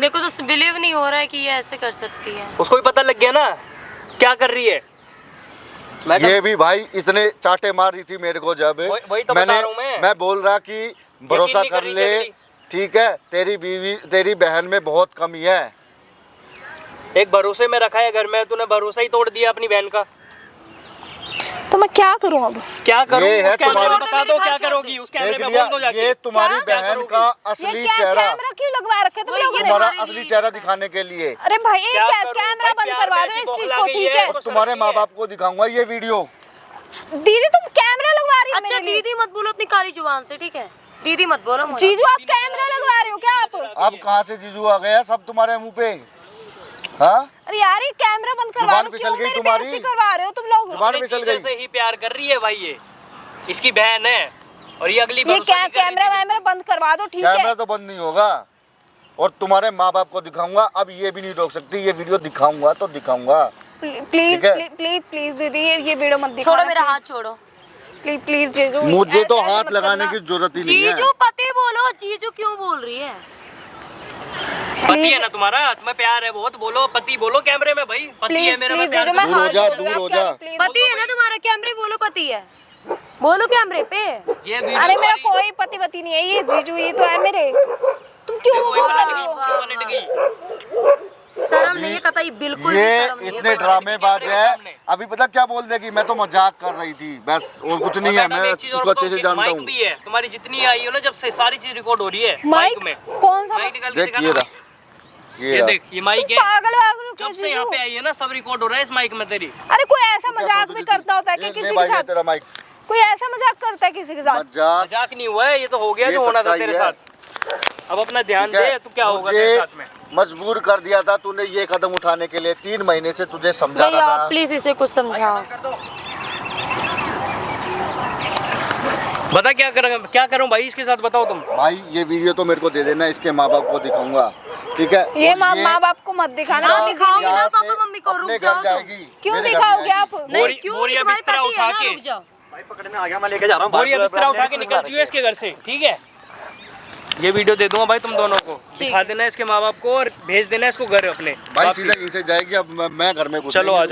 S2: मेरे को तो बिलीव नहीं हो रहा है कि ये ऐसे कर सकती है।
S4: उसको भी पता लग गया ना क्या कर रही है। मैडम,
S1: ये भी भाई इतने चाटे मार रही थी मेरे को जब
S4: वही तो बता रहा हूं मैं।
S1: बोल रहा कि भरोसा
S4: नहीं
S1: कर
S4: कर रही
S1: ले,
S4: अगली।
S1: ठीक है। तेरी बहन में बहुत कमी है।
S4: एक भरोसे में रखा है घर में, तूने भरोसा ही तोड़ दिया अपनी बहन का।
S3: तो मैं क्या करूँ अब?
S4: क्या करूं?
S1: ये है
S4: उसके कैमरे में
S1: तुम्हारी-
S4: बता दो
S2: मेरे
S4: क्या
S2: घर छोड़
S4: करोगी,
S2: दे।
S4: उस कैमरे
S1: देख
S4: में
S1: लिया,
S4: बोल दो जाके।
S1: ये तुम्हारी
S3: क्या
S1: बहन
S4: करोगी?
S1: का
S3: ये
S1: असली
S3: क्या
S1: चेहरा,
S3: कैमरा क्यों लगवा रखे तुम
S2: वही
S3: लोगों
S2: ये
S3: ने?
S1: तुम्हारा
S2: तुम्हारी
S1: असली
S2: बीवी
S1: चेहरा
S2: है।
S1: दिखाने के लिए।
S3: अरे भाई
S4: क्या
S3: क्या
S4: करूं?
S3: कैमरा
S4: भाई,
S3: बंद
S4: प्यार
S3: करवा
S4: में
S3: दो
S4: ऐसी
S3: इस चीज
S4: बौखला
S3: को,
S4: गई
S3: ठीक
S4: है,
S3: है?
S4: उसको
S1: तुम्हारे
S4: समझ
S1: माँ
S4: नहीं
S1: बाप को दिखाऊंगा ये वीडियो।
S3: दीदी तुम कैमरा लगवा रही हो
S2: अच्छा
S3: मेरे लिए?
S2: दीदी मत बोलो अपनी काली जुबान से, ठीक है? दीदी मत बोलो मुझे।
S3: जीजू आप कैमरा लगवा रहे हो क्या आप?
S1: अब कहाँ से जीजू आ गया सब तुम्हारे मुंह पे? हाँ
S3: अरे यार ये कैमरा बंद करवा
S1: जुबान
S3: दो,
S1: फिसल
S3: क्यों
S1: गई
S3: मेरी
S1: तुम्हारी?
S3: बेइज्जती करवा रहे हो तुम लोग?
S1: जुबान
S4: अपने
S1: फिसल
S4: जीजा
S1: गई।
S4: से ही प्यार कर रही है भाई ये, इसकी बहन है और ये अगली
S3: ये
S4: भरोसा
S3: क्या
S4: नहीं कर रही
S3: कैमरा
S4: थी।
S3: वैमरा बंद करवा दो, ठीक
S1: कैमरा
S3: है?
S1: तो बंद नहीं होगा और तुम्हारे माँ बाप को दिखाऊंगा। अब ये भी नहीं रोक सकती, ये वीडियो दिखाऊंगा तो दिखाऊंगा।
S3: प्लीज
S1: ठीक है?
S3: प्लीज प्लीज प्लीज दीदी ये वीडियो मत दिखाना।
S2: छोड़ो मेरा हाथ छोड़ो।
S3: प्लीज प्लीज जीजू,
S1: मुझे तो
S3: ऐसे
S1: हाथ
S3: मत
S1: लगाने
S3: करना।
S1: की जरूरत ही नहीं है।
S2: जीजू पति बोलो, जीजू क्यों बोल रही है?
S4: पति है ना तुम्हारा, तुम्हें प्यार है बहुत, बोलो पति बोलो कैमरे में भाई, पति है
S3: प्लीज
S4: मेरा,
S3: प्लीज
S4: मैं प्यार
S3: जीजू, मैं
S4: करता हूँ।
S1: दूर हो जा,
S3: हाथ
S1: दूर
S3: जोड़
S1: हो
S3: रही हूँ,
S1: जा।
S3: प्लीज।
S2: पति है ना तुम्हारा, कैमरे बोलो पति है, बोलो कैमरे पे।
S4: ये वीडियो
S3: अरे मेरा
S4: तुम्हारी-
S3: कोई पति पति नहीं है, ये जीजू ये तो है मेरे। तुम क्यों
S4: वही
S3: बोल
S4: पलट
S3: रहे
S4: गई,
S3: हो?
S4: वही पलट गई।
S2: शर्म नहीं है कतई, बिल्कुल भी
S1: ये
S2: शर्म नहीं है।
S1: इतने ड्रामेबाज
S4: कैमरे के
S1: है।
S4: सामने।
S1: अभी पता क्या बोल देगी, मैं तो मजाक कर रही थी बस, और कुछ नहीं है।
S4: और मैडम
S1: मैं
S4: एक चीज और
S1: उसको अच्छे
S4: बताऊं
S1: से
S4: कि
S1: जानता
S4: माइक
S1: हूँ।
S4: भी है तुम्हारी, जितनी आई हो ना जब से सारी चीज रिकॉर्ड हो रही है
S3: माइक
S4: माइक में।
S3: कौन सा?
S4: माइक निकाल के
S1: देख
S4: दिखा
S1: ये
S4: ना।
S1: रहा, ये
S4: ये
S1: रहा।
S4: देख ये माइक है,
S3: पागल वागल हो क्या
S4: जब से यहाँ पे
S3: जीजू?
S4: आई है ना सब रिकॉर्ड हो रहा है इस माइक में तेरी।
S3: अरे कोई ऐसा
S1: क्या
S3: मजाक
S1: सोच
S3: भी
S1: रही थी?
S3: करता होता है कि
S1: ये
S3: किसी
S1: ले
S3: के
S1: भाई, ये
S3: साथ?
S1: तेरा माइक।
S3: कोई ऐसा मजाक करता है किसी के साथ?
S1: मजाक
S4: मजाक नहीं हुआ है, ये तो हो गया
S1: ये
S4: जो होना था
S1: सच्चाई
S4: तेरे
S1: है।
S4: साथ। अब अपना ध्यान
S1: ठीक है?
S4: दे, तो क्या होगा
S1: मुझे
S4: तेरे साथ में।
S1: मजबूर कर दिया था तूने ये कदम उठाने के लिए। 3 महीने से तुझे समझा
S2: भैया
S1: रहा था।
S2: प्लीज इसे कुछ समझाओ।
S4: बता क्या करूं भाई इसके साथ, बताओ तुम।
S1: भाई ये वीडियो तो मेरे को दे देना, इसके माँ बाप को दिखाऊंगा, ठीक है?
S3: ये
S1: और
S3: माँ बाप को मत दिखाना।
S2: हाँ, दिखाओगे ना
S1: यहाँ से
S2: पापा मम्मी को, रुक
S1: अपने घर
S2: जाओ तुम।
S1: जाएगी,
S3: क्यों
S1: मेरे घर
S3: दिखाओगे
S1: नहीं
S3: आप?
S1: आएगी।
S2: नहीं क्यों,
S4: बोरिया
S2: तुम्हारी
S4: बिस्तरा
S2: पति है
S4: उठा
S2: ना,
S4: के।
S2: रुक जाओ।
S5: पकड़ने आ गया, मैं लेके जा रहा हूँ।
S4: बोरिया बिस्तरा उठा के निकल जाइए इसके घर से, ठीक है? ये वीडियो दे दूंगा भाई तुम दोनों को, दिखा देना इसके माँ बाप को और भेज देना इसको घर अपने
S1: भाई
S4: वापसी।
S1: सीधा यहीं से जाएगी। अब मैं घर में घुस
S4: चलो
S1: नहीं
S4: आ जाओ।